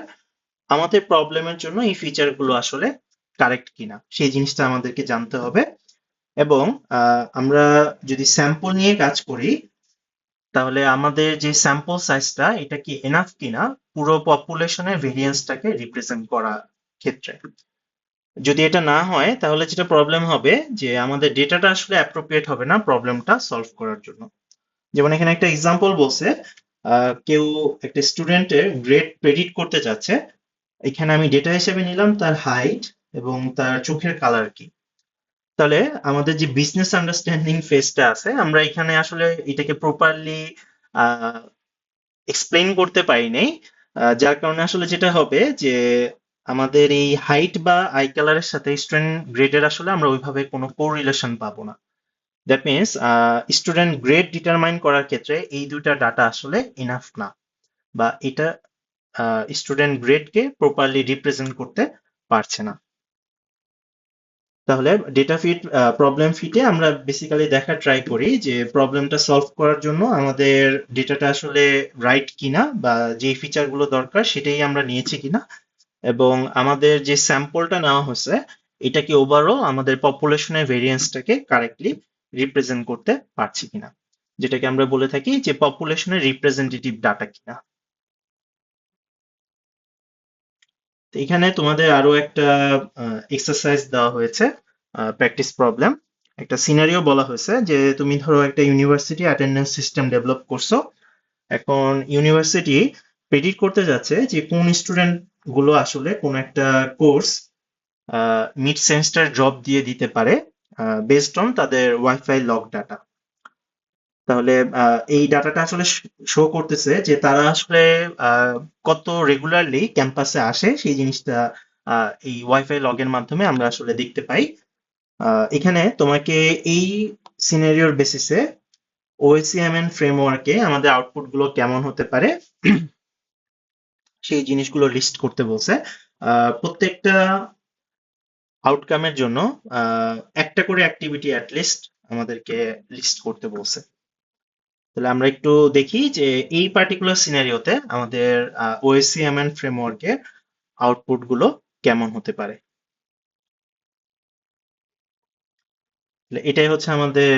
আমাদের প্রবলেমের জন্য এই ফিচার গুলো আসলে কারেক্ট কিনা সেই জিনিসটা আমাদেরকে জানতে হবে। এবং আমরা যদি স্যাম্পল নিয়ে কাজ করি তাহলে আমাদের যে স্যাম্পল সাইজটা এটা কি এনাফ কিনা পুরো পপুলেশনের ভেরিয়েন্সটাকে রিপ্রেজেন্ট করার ক্ষেত্রে। যদি এটা না হয় তাহলে যেটা প্রবলেম হবে যে আমাদের ডেটাটা আসলে অ্যাপ্রোপ্রিয়েট হবে না প্রবলেমটা সলভ করার জন্য। যেমন এখানে একটা এক্সাম্পল বলছে, কেউ একটা স্টুডেন্টের গ্রেড প্রেডিক্ট করতে চাচ্ছে। এখানে আমি ডেটা হিসেবে নিলাম তার হাইট এবং তার চোখের কালার কি। তাহলে আমাদের যে বিজনেস আন্ডারস্ট্যান্ডিং ফেজটা আছে আমরা এখানে আসলে এটাকে প্রপারলি এক্সপ্লেইন করতে পারি নাই। যার কারণে আসলে যেটা হবে যে আমাদের এই হাইট বা আই কালারের সাথে স্টুডেন্ট গ্রেডের আসলে আমরা ওইভাবে কোনো কোরিলেশন পাবো না। That means student grade determine করার ক্ষেত্রে এই দুইটা ডাটা আসলে ইনাফ না, বা এটা স্টুডেন্ট গ্রেডকে প্রপারলি রিপ্রেজেন্ট করতে পারছে না। তাহলে ডেটা ফিট প্রবলেম ফিটে আমরা বেসিক্যালি দেখা ট্রাই করি যে প্রবলেমটা সলভ করার জন্য আমাদের ডেটাটা আসলে রাইট কিনা বা যে ফিচার গুলো দরকার সেটাই আমরা নিয়েছি কিনা, এবং আমাদের যে স্যাম্পলটা নেওয়া হয়েছে এটা কি ওভারঅল আমাদের পপুলেশনের ভেরিয়েন্সটাকে কারেক্টলি রিপ্রেজেন্ট করতে পারছি কিনা, যেটাকে আমরা বলে থাকি যে পপুলেশনের রিপ্রেজেন্টেটিভ ডাটা কিনা। তো এখানে তোমাদের আরো একটা এক্সারসাইজ দেওয়া হয়েছে, প্র্যাকটিস প্রবলেম। একটা সিনারিও বলা হয়েছে যে তুমি ধরো একটা ইউনিভার্সিটি অ্যাটেন্ডেন্স সিস্টেম ডেভেলপ করছো। এখন ইউনিভার্সিটি প্রেডিক্ট করতে যাচ্ছে যে কোন স্টুডেন্ট গুলো আসলে কোন একটা কোর্স মিড সেমিস্টার ড্রপ দিয়ে দিতে পারে বেসড অন তাদের ওয়াইফাই লগ ডাটা। তাহলে এই ডাটাটা আসলে শো করতেছে যে তারা আসলে কত রেগুলারলি ক্যাম্পাসে আসে সেই জিনিসটা এই ওয়াইফাই লগের মাধ্যমে আমরা আসলে দেখতে পাই। এখানে তোমাকে এই সিনারিওর বেসিসে ওএসিএমএন ফ্রেমওয়ার্কে আমাদের আউটপুট গুলো কেমন হতে পারে সেই জিনিসগুলো লিস্ট করতে বলছে। প্রত্যেকটা আউটকামের জন্য একটা করে অ্যাক্টিভিটি অ্যাটলিস্ট আমাদেরকে লিস্ট করতে বলছে। তাহলে আমরা একটু দেখি যে এই পার্টিকুলার সিনারিওতে আমাদের ওএসিএমএন ফ্রেমওয়ার্কের আউটপুট গুলো কেমন হতে পারে। তাহলে এটাই হচ্ছে আমাদের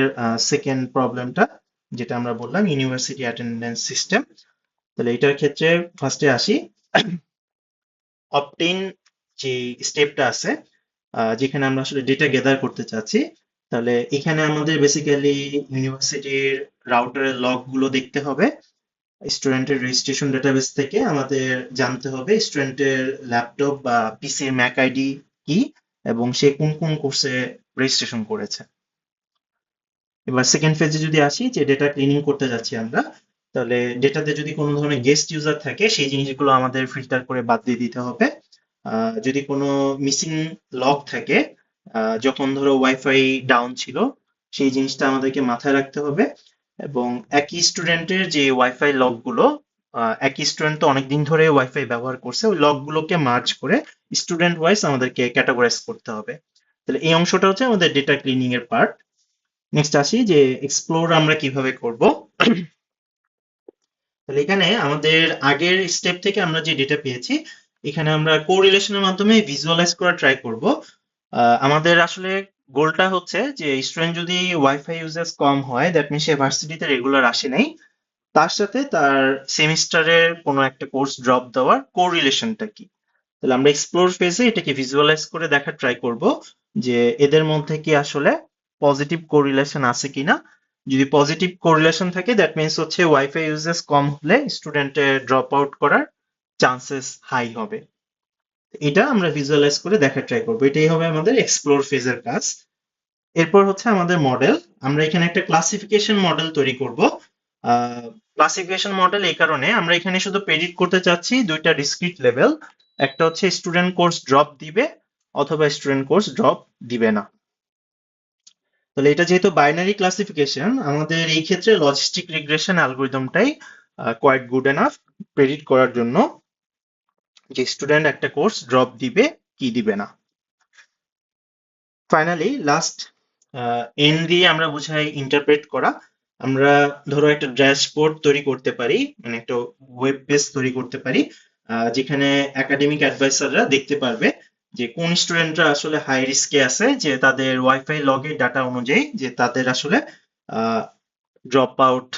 সেকেন্ড প্রবলেমটা, যেটা আমরা বললাম ইউনিভার্সিটি অ্যাটেন্ডেন্স সিস্টেম। তাহলে এটার ক্ষেত্রে ফার্স্টে আসি, অপটেইন যে স্টেপটা আছে যেখানে আমরা আসলে ডেটা গ্যাদার করতে চাচ্ছি। তাহলে এখানে আমাদের বেসিক্যালি ইউনিভার্সিটির রাউটারের লগ গুলো দেখতে হবে। স্টুডেন্টের রেজিস্ট্রেশন ডেটাবেস থেকে আমাদের জানতে হবে স্টুডেন্টের ল্যাপটপ বা পিসির ম্যাক আইডি কি এবং সে কোন কোন কোর্সে রেজিস্ট্রেশন করেছে। এবার সেকেন্ড ফেজে যদি আসি যে ডেটা ক্লিনিং করতে যাচ্ছি আমরা, তাহলে ডেটাতে যদি কোনো ধরনের গেস্ট ইউজার থাকে সেই জিনিসগুলো আমাদের ফিল্টার করে বাদ দিয়ে দিতে হবে। যদি কোনো মিসিং লগ থাকে, যখন ধরো ওয়াইফাই ডাউন ছিল সেই জিনিসটা আমাদেরকে মাথায় রাখতে হবে। এবং একই স্টুডেন্টের যে ওয়াইফাই লগ গুলো, একই স্টুডেন্ট তো অনেকদিন ধরে ওয়াইফাই ব্যবহার করছে, ওই লগ গুলোকে মার্জ করে স্টুডেন্ট ওয়াইজ আমাদেরকে ক্যাটাগরাইজ করতে হবে। তাহলে এই অংশটা হচ্ছে আমাদের ডেটা ক্লিনিং এর পার্ট। নেক্সট আসি যে এক্সপ্লোর আমরা কিভাবে করব। তাহলে এখানে আমাদের আগের স্টেপ থেকে আমরা যে ডেটা পেয়েছি এখানে আমরা কোরিলেশনের মাধ্যমে ভিজুয়ালাইজ করা ট্রাই করব। আমাদের আসলে গোলটা হচ্ছে যে স্টুডেন্ট যদি ওয়াইফাই ইউজেস কম হয় দ্যাট মিনস সে ভার্সিটিতে রেগুলার আসে নাই, তার সাথে তার সেমিস্টারের কোনো একটা কোর্স ড্রপ দেওয়ার কোরিলেশনটা কি। তাহলে আমরা এক্সপ্লোর ফেজে এটাকে ভিজুয়ালাইজ করে দেখার ট্রাই করব যে এদের মধ্যে কি আসলে পজিটিভ কোরিলেশন আছে কিনা। যদি পজিটিভ কোরিলেশন থাকে দ্যাট মিনস হচ্ছে ওয়াইফাই ইউজেস কম হলে স্টুডেন্টের ড্রপ আউট করার চান্সেস হাই হবে। এটা আমরা ভিজুয়ালাইজ করে দেখার ট্রাই করবো, এটাই হবে আমাদের এক্সপ্লোর ফেজের কাজ। এরপর হচ্ছে আমাদের মডেল। আমরা এখানে একটা ক্লাসিফিকেশন মডেল তৈরি করব। ক্লাসিফিকেশন মডেল এই কারণে আমরা এখানে শুধু প্রেডিক্ট করতে চাচ্ছি দুইটা ডিসক্রিট লেভেল, একটা হচ্ছে স্টুডেন্ট কোর্স ড্রপ দিবে অথবা স্টুডেন্ট কোর্স ড্রপ দিবে না। তাহলে এটা যেহেতু বাইনারি ক্লাসিফিকেশন, আমাদের এই ক্ষেত্রে লজিস্টিক রিগ্রেশন অ্যালগরিদমটাই কোয়াইট গুড এনাফ প্রেডিক্ট করার জন্য যে স্টুডেন্ট একটা কোর্স ড্রপ দিবে কি দিবে না। ফাইনালি লাস্ট এন দিয়ে আমরা বোঝাই ইন্টারপ্রেট করা। আমরা ধরো একটা ড্যাশবোর্ড তৈরি করতে পারি, মানে একটা ওয়েব পেজ তৈরি করতে পারি, যেখানে একাডেমিক অ্যাডভাইসাররা দেখতে পারবে যে কোন স্টুডেন্টরা আসলে হাই রিস্কে আছে, যে তাদের ওয়াইফাই লগের ডাটা অনুযায়ী যে তাদের আসলে ড্রপ আউট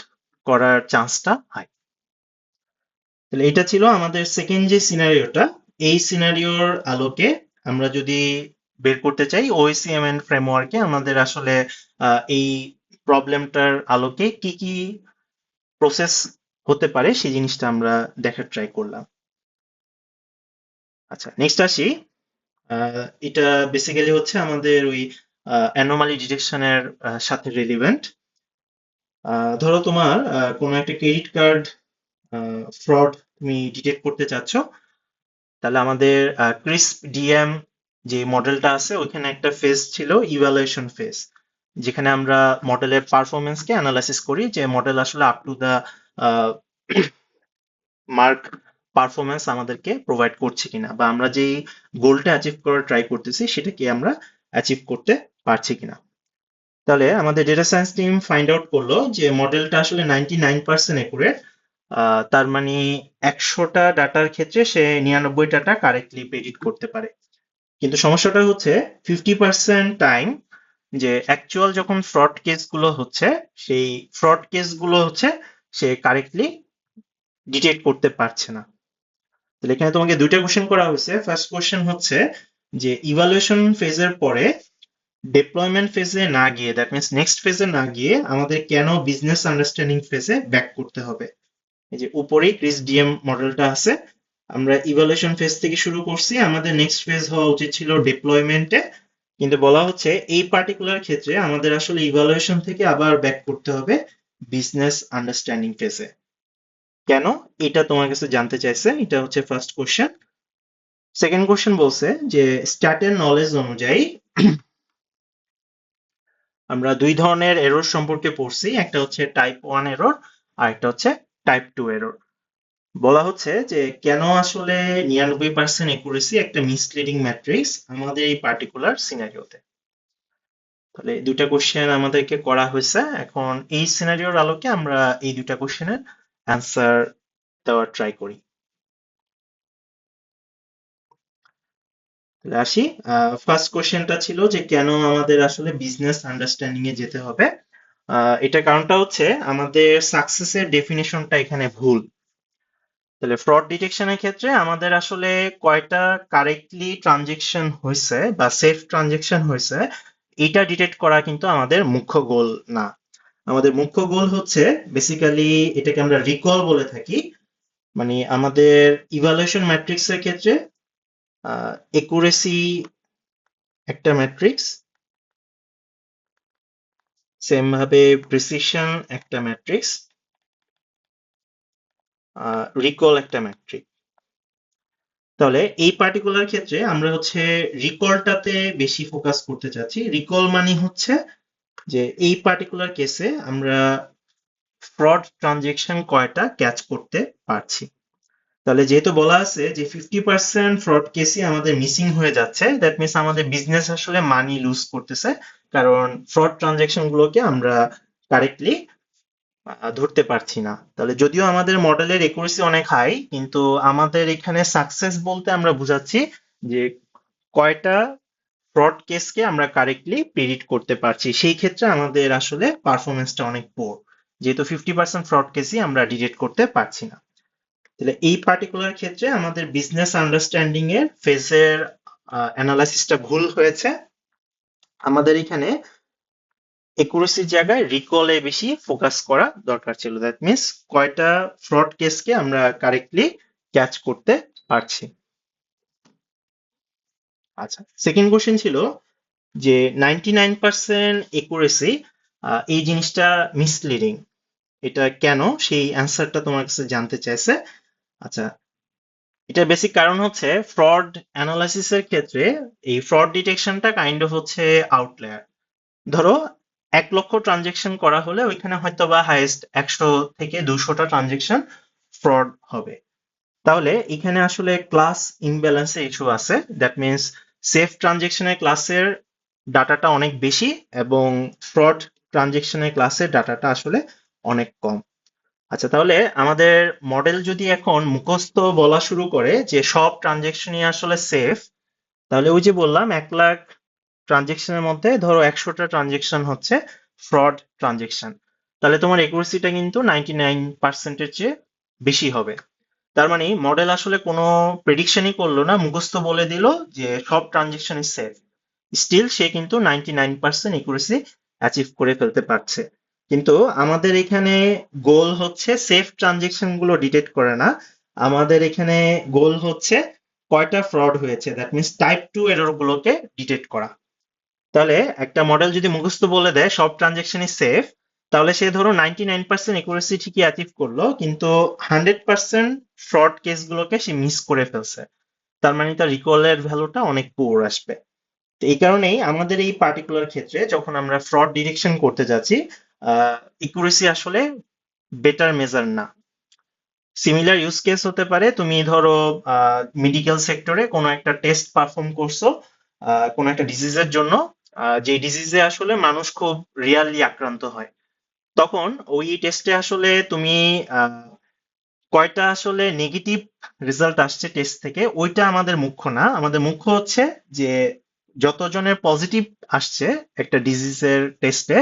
করার চান্সটা হাই। তাহলে এটা ছিল আমাদের সেকেন্ড যে সিনারিওটা। এই সিনারিওর আলোকে আমরা যদি বের করতে চাই ওএসিএমএন ফ্রেমওয়ার্কে আমাদের আসলে এই প্রবলেমটার আলোকে কি কি প্রসেস হতে পারে সেই জিনিসটা আমরা দেখার ট্রাই করলাম। আচ্ছা, নেক্সট আসি। এটা বেসিক্যালি হচ্ছে আমাদের ওই অ্যানোমালি ডিটেকশনের সাথে রিলেভেন্ট। ধরো তোমার কোনো একটা ক্রেডিট কার্ড ফ্রড তুমি ডিটেক্ট করতে চাচ্ছ, তাহলে আমাদের ক্রিসপ ডিএম যে মডেলটা আছে ওইখানে একটা ফেজ ছিল ইভালুয়েশন ফেজ, যেখানে আমরা মডেলের পারফরমেন্সকে অ্যানালাইসিস করি যে মডেল আসলে up to the mark performance আমাদেরকে প্রোভাইড করছে কিনা, বা আমরা যেই গোলটা অ্যাচিভ করার ট্রাই করতেছি সেটাকে আমরা অ্যাচিভ করতে পারছি কিনা। তাহলে আমাদের data science team find out করলো যে মডেলটা আসলে 99% একুরেট। তার মানে 100টা ডাটার ক্ষেত্রে সে 99টাটা কারেক্টলি প্রেডিক্ট করতে পারে। কিন্তু সমস্যাটা হচ্ছে 50% টাইম যে অ্যাকচুয়াল যখন ফ্রড কেসগুলো হচ্ছে, সেই ফ্রড কেসগুলো হচ্ছে সে কারেক্টলি ডিটেক্ট করতে পারছে না। তাহলে এখানে তোমাকে দুইটা কোশ্চেন করা হয়েছে। ফার্স্ট কোশ্চেন হচ্ছে যে ইভালুয়েশন ফেজের পরে ডেপ্লয়মেন্ট ফেজে না গিয়ে, দ্যাট মিনস নেক্সট ফেজে না গিয়ে আমাদের কেন বিজনেস আন্ডারস্ট্যান্ডিং ফেজে ব্যাক করতে হবে। এই যে উপরেই ক্রিস ডিএম মডেলটা আছে, আমরা ইভালুয়েশন ফেজ থেকে শুরু করছি, আমাদের নেক্সট ফেজ হওয়া উচিত ছিল ডেপ্লয়মেন্টে, কিন্তু বলা হচ্ছে এই পার্টিকুলার ক্ষেত্রে আমাদের আসলে ইভালুয়েশন থেকে আবার ব্যাক করতে হবে বিজনেস আন্ডারস্ট্যান্ডিং ফেজে। কেন? এটা তোমার কাছে জানতে চাইছে, এটা হচ্ছে ফার্স্ট কোশ্চেন। সেকেন্ড কোশ্চেন বলছে যে স্ট্যাটের নলেজ অনুযায়ী আমরা দুই ধরনের এরর সম্পর্কে পড়ছি, একটা হচ্ছে টাইপ 1 এরর আর একটা হচ্ছে টাইপ 2 এরর। বলা হচ্ছে যে কেন আসলে 99% একুরেসি একটা মিসলিডিং ম্যাট্রিক্স আমাদের এই পার্টিকুলার সিনারিওতে। তাহলে দুইটা কোশ্চেন আমাদেরকে করা হয়েছে, এখন এই সিনারিওর আলোকে আমরা এই দুইটা কোশ্চেনের অ্যান্সার দেওয়ার ট্রাই করি। তাহলে আসি, ফার্স্ট কোশ্চেনটা ছিল যে কেন আমাদের আসলে বিজনেস আন্ডারস্ট্যান্ডিং এ যেতে হবে। এটা কারণটা হচ্ছে আমাদের সাকসেসের ডেফিনেশনটা এখানে ভুল। তাহলে ফ্রড ডিটেকশনের ক্ষেত্রে আমাদের আসলে কয়টা কারেক্টলি ট্রানজেকশন হয়েছে বা সেফ ট্রানজেকশন হয়েছে এটা ডিটেক্ট করা কিন্তু আমাদের মুখ্য গোল না। আমাদের মুখ্য গোল হচ্ছে বেসিক্যালি এটাকে আমরা রিকল বলে থাকি, মানে আমাদের ইভালুয়েশন ম্যাট্রিক্স এর ক্ষেত্রে একুরেসি একটা ম্যাট্রিক্স, সেম ভাবে প্রিসিশন একটা ম্যাট্রিক্স, রিকল একটা ম্যাট্রিক্স। তাহলে এই পার্টিকুলার ক্ষেত্রে আমরা হচ্ছে রিকলটাতে বেশি ফোকাস করতে চাচ্ছি। রিকল মানে হচ্ছে যে এই পার্টিকুলার কেসে আমরা ফ্রড ট্রানজেকশন কয়টা ক্যাচ করতে পারছি। তাহলে যেহেতু বলা আছে যে 50% ফ্রড কেসই আমাদের মিসিং হয়ে যাচ্ছে, দ্যাট মিনস আমাদের বিজনেস আসলে মানি লুজ করতেছে, কারণ ফ্রড ট্রানজেকশন গুলোকে আমরা কারেক্টলি ধরতে পারছি না। তাহলে যদিও আমাদের মডেলের একুরেসি অনেক হাই, কিন্তু আমাদের এখানে সাকসেস বলতে আমরা বুঝাচ্ছি যে কয়টা ফ্রড কেসকে আমরা কারেক্টলি প্রেডিক্ট করতে পারছি, সেই ক্ষেত্রে আমাদের আসলে পারফরমেন্সটা অনেক পোর, যেহেতু 50% ফ্রড কেসই আমরা ডিটেক্ট করতে পারছি না। তাহলে এই পার্টিকুলার ক্ষেত্রে আমাদের বিজনেস আন্ডারস্ট্যান্ডিং এর ফেজের অ্যানালাইসিসটা ভুল হয়েছে। আমাদের এখানে একুরেসির জায়গায় রিকলে বেশি ফোকাস করা দরকার ছিল, দ্যাট মিনস কয়টা ফ্রড কেসকে আমরা কারেক্টলি ক্যাচ করতে পারছি। আচ্ছা, সেকেন্ড কোশ্চেন ছিল যে 99% একুরেসি এই জিনিসটা মিসলিডিং, এটা কেন, সেই অ্যান্সারটা তোমার কাছে জানতে চাইছে। আচ্ছা, এটা বেসিক কারণ হচ্ছে ফ্রড অ্যানালাইসিসের ক্ষেত্রে এই ফ্রড ডিটেকশনটা কাইন্ড অফ হচ্ছে আউটলায়ার। ধরো 1 লক্ষ ট্রানজেকশন করা হলে ওইখানে হয়তো বা হাইয়েস্ট 100 থেকে 200টা ট্রানজেকশন ফ্রড হবে। তাহলে এখানে আসলে ক্লাস ইমব্যালেন্সে ইস্যু আছে। দ্যাট মিনস সেফ ট্রানজেকশনের ক্লাসের ডাটাটা অনেক বেশি এবং ফ্রড ট্রানজেকশনের ক্লাসের ডাটাটা আসলে অনেক কম। আচ্ছা, তাহলে আমাদের মডেল যদি এখন মুখস্থ বলা শুরু করে যে সব ট্রানজেকশনই আসলে সেফ, তাহলে ওই যে বললাম 1 লাখ ট্রানজেকশনের মধ্যে ধরো 100টা ট্রানজেকশন হচ্ছে ফ্রড ট্রানজেকশন, তাহলে তোমার একুরেসিটা কিন্তু 99%-এর চেয়ে বেশি হবে। তার মানে মডেল আসলে কোনো প্রেডিকশনই করলো না, মুখস্থ বলে দিল যে সব ট্রানজেকশন ইজ সেফ, স্টিল সে কিন্তু 99% একুরেসি অ্যাচিভ করে ফেলতে পারছে। কিন্তু আমাদের এখানে গোল হচ্ছে সেফ ট্রানজেকশন গুলো ডিটেক্ট করে না, আমাদের এখানে গোল হচ্ছে কয়টা ফ্রড হয়েছে, দ্যাট মিনস টাইপ 2 এরর গুলোকে ডিটেক্ট করা। তাহলে একটা মডেল যদি মুখস্থ বলে দেয় সব ট্রানজেকশনই সেফ, তাহলে সে ধরো 99% একুরেসি ঠিকই অ্যাচিভ করলো, কিন্তু 100% ফ্রড কেসগুলোকে সে মিস করে ফেলছে। তার মানে তার রিকলের ভ্যালুটা অনেক পুয়ার আসবে। তো এই কারণেই আমাদের এই পার্টিকুলার ক্ষেত্রে যখন আমরা ফ্রড ডিটেকশন করতে যাচ্ছি, একুরেসি আসলে বেটার মেজার না। সিমিলার ইউজ কেস হতে পারে, তুমি ধরো মেডিকেল সেক্টরে কোনো একটা টেস্ট পারফর্ম করছো কোনো একটা ডিজিজের জন্য, যে ডিজিজে আসলে মানুষ খুব রিয়ালি আক্রান্ত হয়, তখন ওই টেস্টে আসলে তুমি আহ, কয়টা আসলে নেগেটিভ রেজাল্ট আসছে টেস্ট থেকে ওইটা আমাদের মুখ্য না, আমাদের মুখ্য হচ্ছে যে যতজনের পজিটিভ আসছে একটা ডিজিজের টেস্টে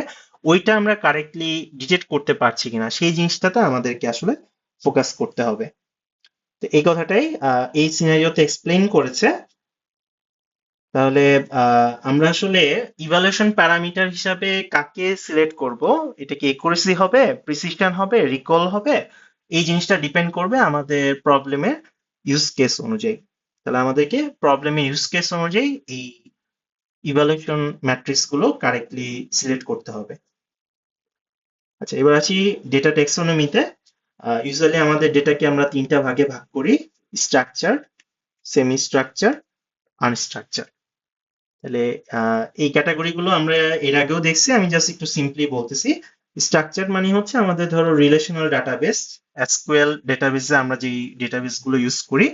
ওইটা আমরা কারেক্টলি ডিটেক্ট করতে পারছি কিনা সেই জিনিসটাতে আমাদেরকে আসলে ফোকাস করতে হবে। তো এই কথাটাই এই সিনারিওতে এক্সপ্লেইন করেছে। তাহলে আমরা আসলে ইভালুয়েশন প্যারামিটার হিসাবে কাকে সিলেক্ট করব, এটা কি একুরেসি হবে, প্রিসিশন হবে, রিকল হবে, এই জিনিসটা ডিপেন্ড করবে আমাদের প্রবলেমের ইউজ কেস অনুযায়ী। তাহলে আমাদেরকে প্রবলেমের ইউজ কেস অনুযায়ী এই ইভালুয়েশন ম্যাট্রিক্স গুলো কারেক্টলি সিলেক্ট করতে হবে। আচ্ছা, এবার আছি ডেটা টেক্সোনমিতে। ইউজুয়ালি আমাদের ডেটাকে আমরা 3টা ভাগে ভাগ করি: স্ট্রাকচার, সেমি স্ট্রাকচার, আনস্ট্রাকচার। তাহলে এই ক্যাটাগরি গুলো আমরা এর আগেও দেখছি, আমি জাস্ট একটু সিম্পলি বলতেছি। স্ট্রাকচার মানে হচ্ছে আমাদের ধরো রিলেশনাল ডাটাবেস, এসকিউএল ডেটাবেসে আমরা যে ডেটাবেস গুলো ইউজ করি,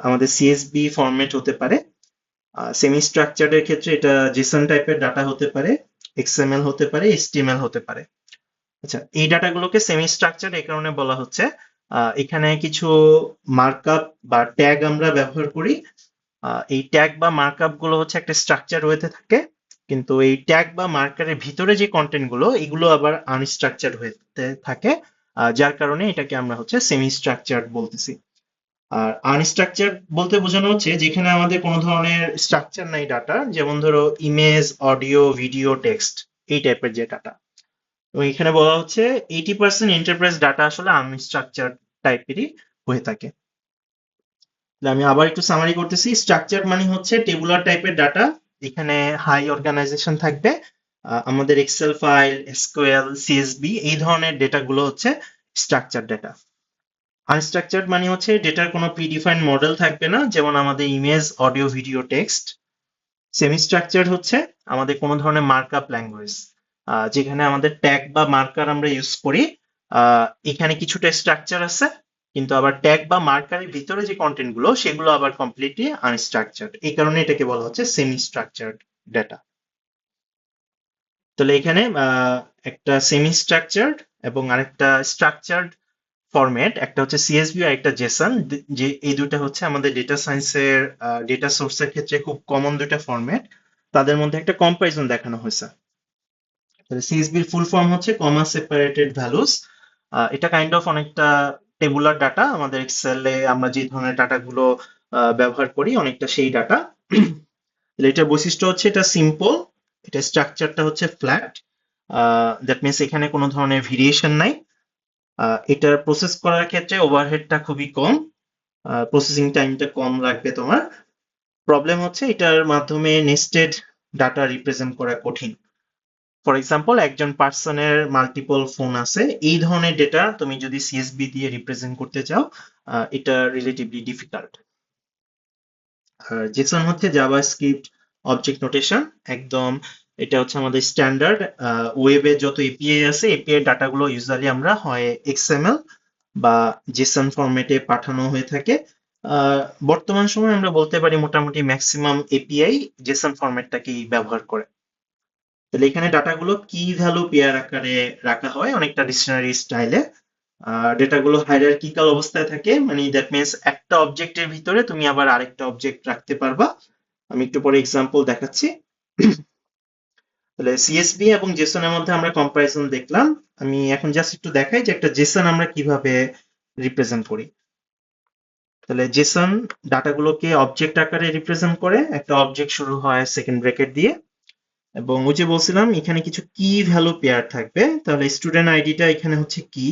আমাদের সিএসবি ফরম্যাট হতে পারে। সেমি স্ট্রাকচারের ক্ষেত্রে এটা জেসন টাইপের ডাটা হতে পারে, এক্সএমএল হতে পারে, এইচটিএমএল হতে পারে। আচ্ছা, এই ডাটাগুলোকে সেমি স্ট্রাকচার এই কারণে বলা হচ্ছে এখানে কিছু মার্কআপ বা ট্যাগ আমরা ব্যবহার করি। এই ট্যাগ বা মার্কআপ গুলো হচ্ছে একটা স্ট্রাকচার হতে থাকে, কিন্তু এই ট্যাগ বা মার্কারের ভিতরে যে কন্টেন্ট গুলো এগুলো আবার আনস্ট্রাকচার হতে থাকে, যার কারণে এটাকে আমরা হচ্ছে সেমি স্ট্রাকচার বলতেছি। আর আনস্ট্রাকচার বলতে বোঝানো হচ্ছে যেখানে আমাদের কোনো ধরনের স্ট্রাকচার নাই ডাটা, যেমন ধরো ইমেজ, অডিও, ভিডিও, টেক্সট, এই টাইপের যে ডাটা। এবং এখানে বলা হচ্ছে 80% এন্টারপ্রাইজ ডাটা আসলে আনস্ট্রাকচার টাইপেরই হয়ে থাকে। তাহলে আমি আবার একটু সামারি করতেছি। স্ট্রাকচার মানে হচ্ছে টেবুলার টাইপের ডাটা, এখানে হাই অর্গানাইজেশন থাকবে, আমাদের এক্সেল ফাইল, এসকিউএল, সিএসবি এই ধরনের ডেটা গুলো হচ্ছে স্ট্রাকচার ডেটা। আনস্ট্রাকচার্ড মানে হচ্ছে ডেটার কোনো প্রিডিফাইন্ড মডেল থাকবে না, যেমন আমাদের image, audio, video, text. Semi structured হচ্ছে আমাদের কোনো ধরনের মার্কআপ ল্যাঙ্গুয়েজ, যেখানে আমাদের ট্যাগ বা মার্কার আমরা ইউজ করি, এখানে কিছুটা স্ট্রাকচার আছে, কিন্তু আবার ট্যাগ বা মার্কারের ভিতরে যে কন্টেন্ট গুলো সেগুলো আবার কমপ্লিটলি আনস্ট্রাকচার্ড, এই কারণে এটাকে বলা হচ্ছে সেমি স্ট্রাকচার্ড ডেটা। তাহলে এখানে একটা সেমি স্ট্রাকচার্ড এবং আরেকটা স্ট্রাকচার্ড ফরম্যাট, একটা হচ্ছে সিএসভি আর একটা জেসন, যে এই দুটো হচ্ছে আমাদের ডেটা সায়েন্সের ডেটা সোর্সের ক্ষেত্রে খুব কমন দুটো ফরম্যাট, তাদের মধ্যে একটা কম্পারিজন দেখানো হয়েছে। সিএসবির ফুল ফর্ম হচ্ছে কমা সেপারেটেড ভ্যালুস। এটা কাইন্ড অফ অনেকটা টেবুলার ডাটা, আমাদের এক্সেলে আমরা যে ধরনের ডাটা গুলো ব্যবহার করি অনেকটা সেই ডাটা। এটার বৈশিষ্ট্য হচ্ছে এটা সিম্পল, এটা স্ট্রাকচারটা হচ্ছে ফ্ল্যাট, দ্যাট মিনস এখানে কোনো ধরনের ভেরিয়েশন নাই। এটার প্রসেস করার ক্ষেত্রে ওভারহেডটা খুবই কম, প্রসেসিং টাইমটা কম লাগবে তোমার। প্রবলেম হচ্ছে এটার মাধ্যমে নেস্টেড ডাটা রিপ্রেজেন্ট করা কঠিন। ফর এক্সাম্পল, একজন পার্সনের মাল্টিপল ফোন আছে, এই ধরনের ডেটা তুমি যদি সিএসবি দিয়ে রিপ্রেজেন্ট করতে চাও, এটা রিলেটিভলি ডিফিকাল্ট। আর জেসন হচ্ছে জাভাস্ক্রিপ্ট অবজেক্ট নোটেশন, একদম এটা হচ্ছে আমাদের স্ট্যান্ডার্ড ওয়েবে যত এপিআই আছে এপিআই ডাটাগুলো ইউজুয়ালি আমরা হয় এক্সএমএল বা জেসন ফরম্যাটে পাঠানো হয়ে থাকে। আহ, বর্তমান সময়ে আমরা বলতে পারি মোটামুটি ম্যাক্সিমাম এপিআই জেসন ফরম্যাটটাকেই ব্যবহার করে। তাহলে এখানে ডাটাগুলো কি ভ্যালু পেয়ার আকারে রাখা হয় অনেকটা ডিকশনারি স্টাইলে। ডেটাগুলো হায়ারার্কিক্যাল অবস্থায় থাকে, মানে দ্যাট মিনস একটা অবজেক্টের ভিতরে তুমি আবার আরেকটা অবজেক্ট রাখতে পারবা। আমি একটু পরে এক্সাম্পল দেখাচ্ছি। তাহলে সিএসভি এবং জেসনের মধ্যে আমরা কম্পারিজন দেখলাম। আমি এখন জাস্ট একটু দেখাই যে একটা জেসন আমরা কিভাবে রিপ্রেজেন্ট করি। তাহলে জেসন ডাটাগুলোকে অবজেক্ট আকারে রিপ্রেজেন্ট করে। একটা অবজেক্ট শুরু হয় সেকেন্ড ব্র্যাকেট দিয়ে, এবং ওই যে বলছিলাম এখানে কিছু কি ভ্যালু পেয়ার থাকবে। তাহলে স্টুডেন্ট আইডিটা এখানে হচ্ছে কি,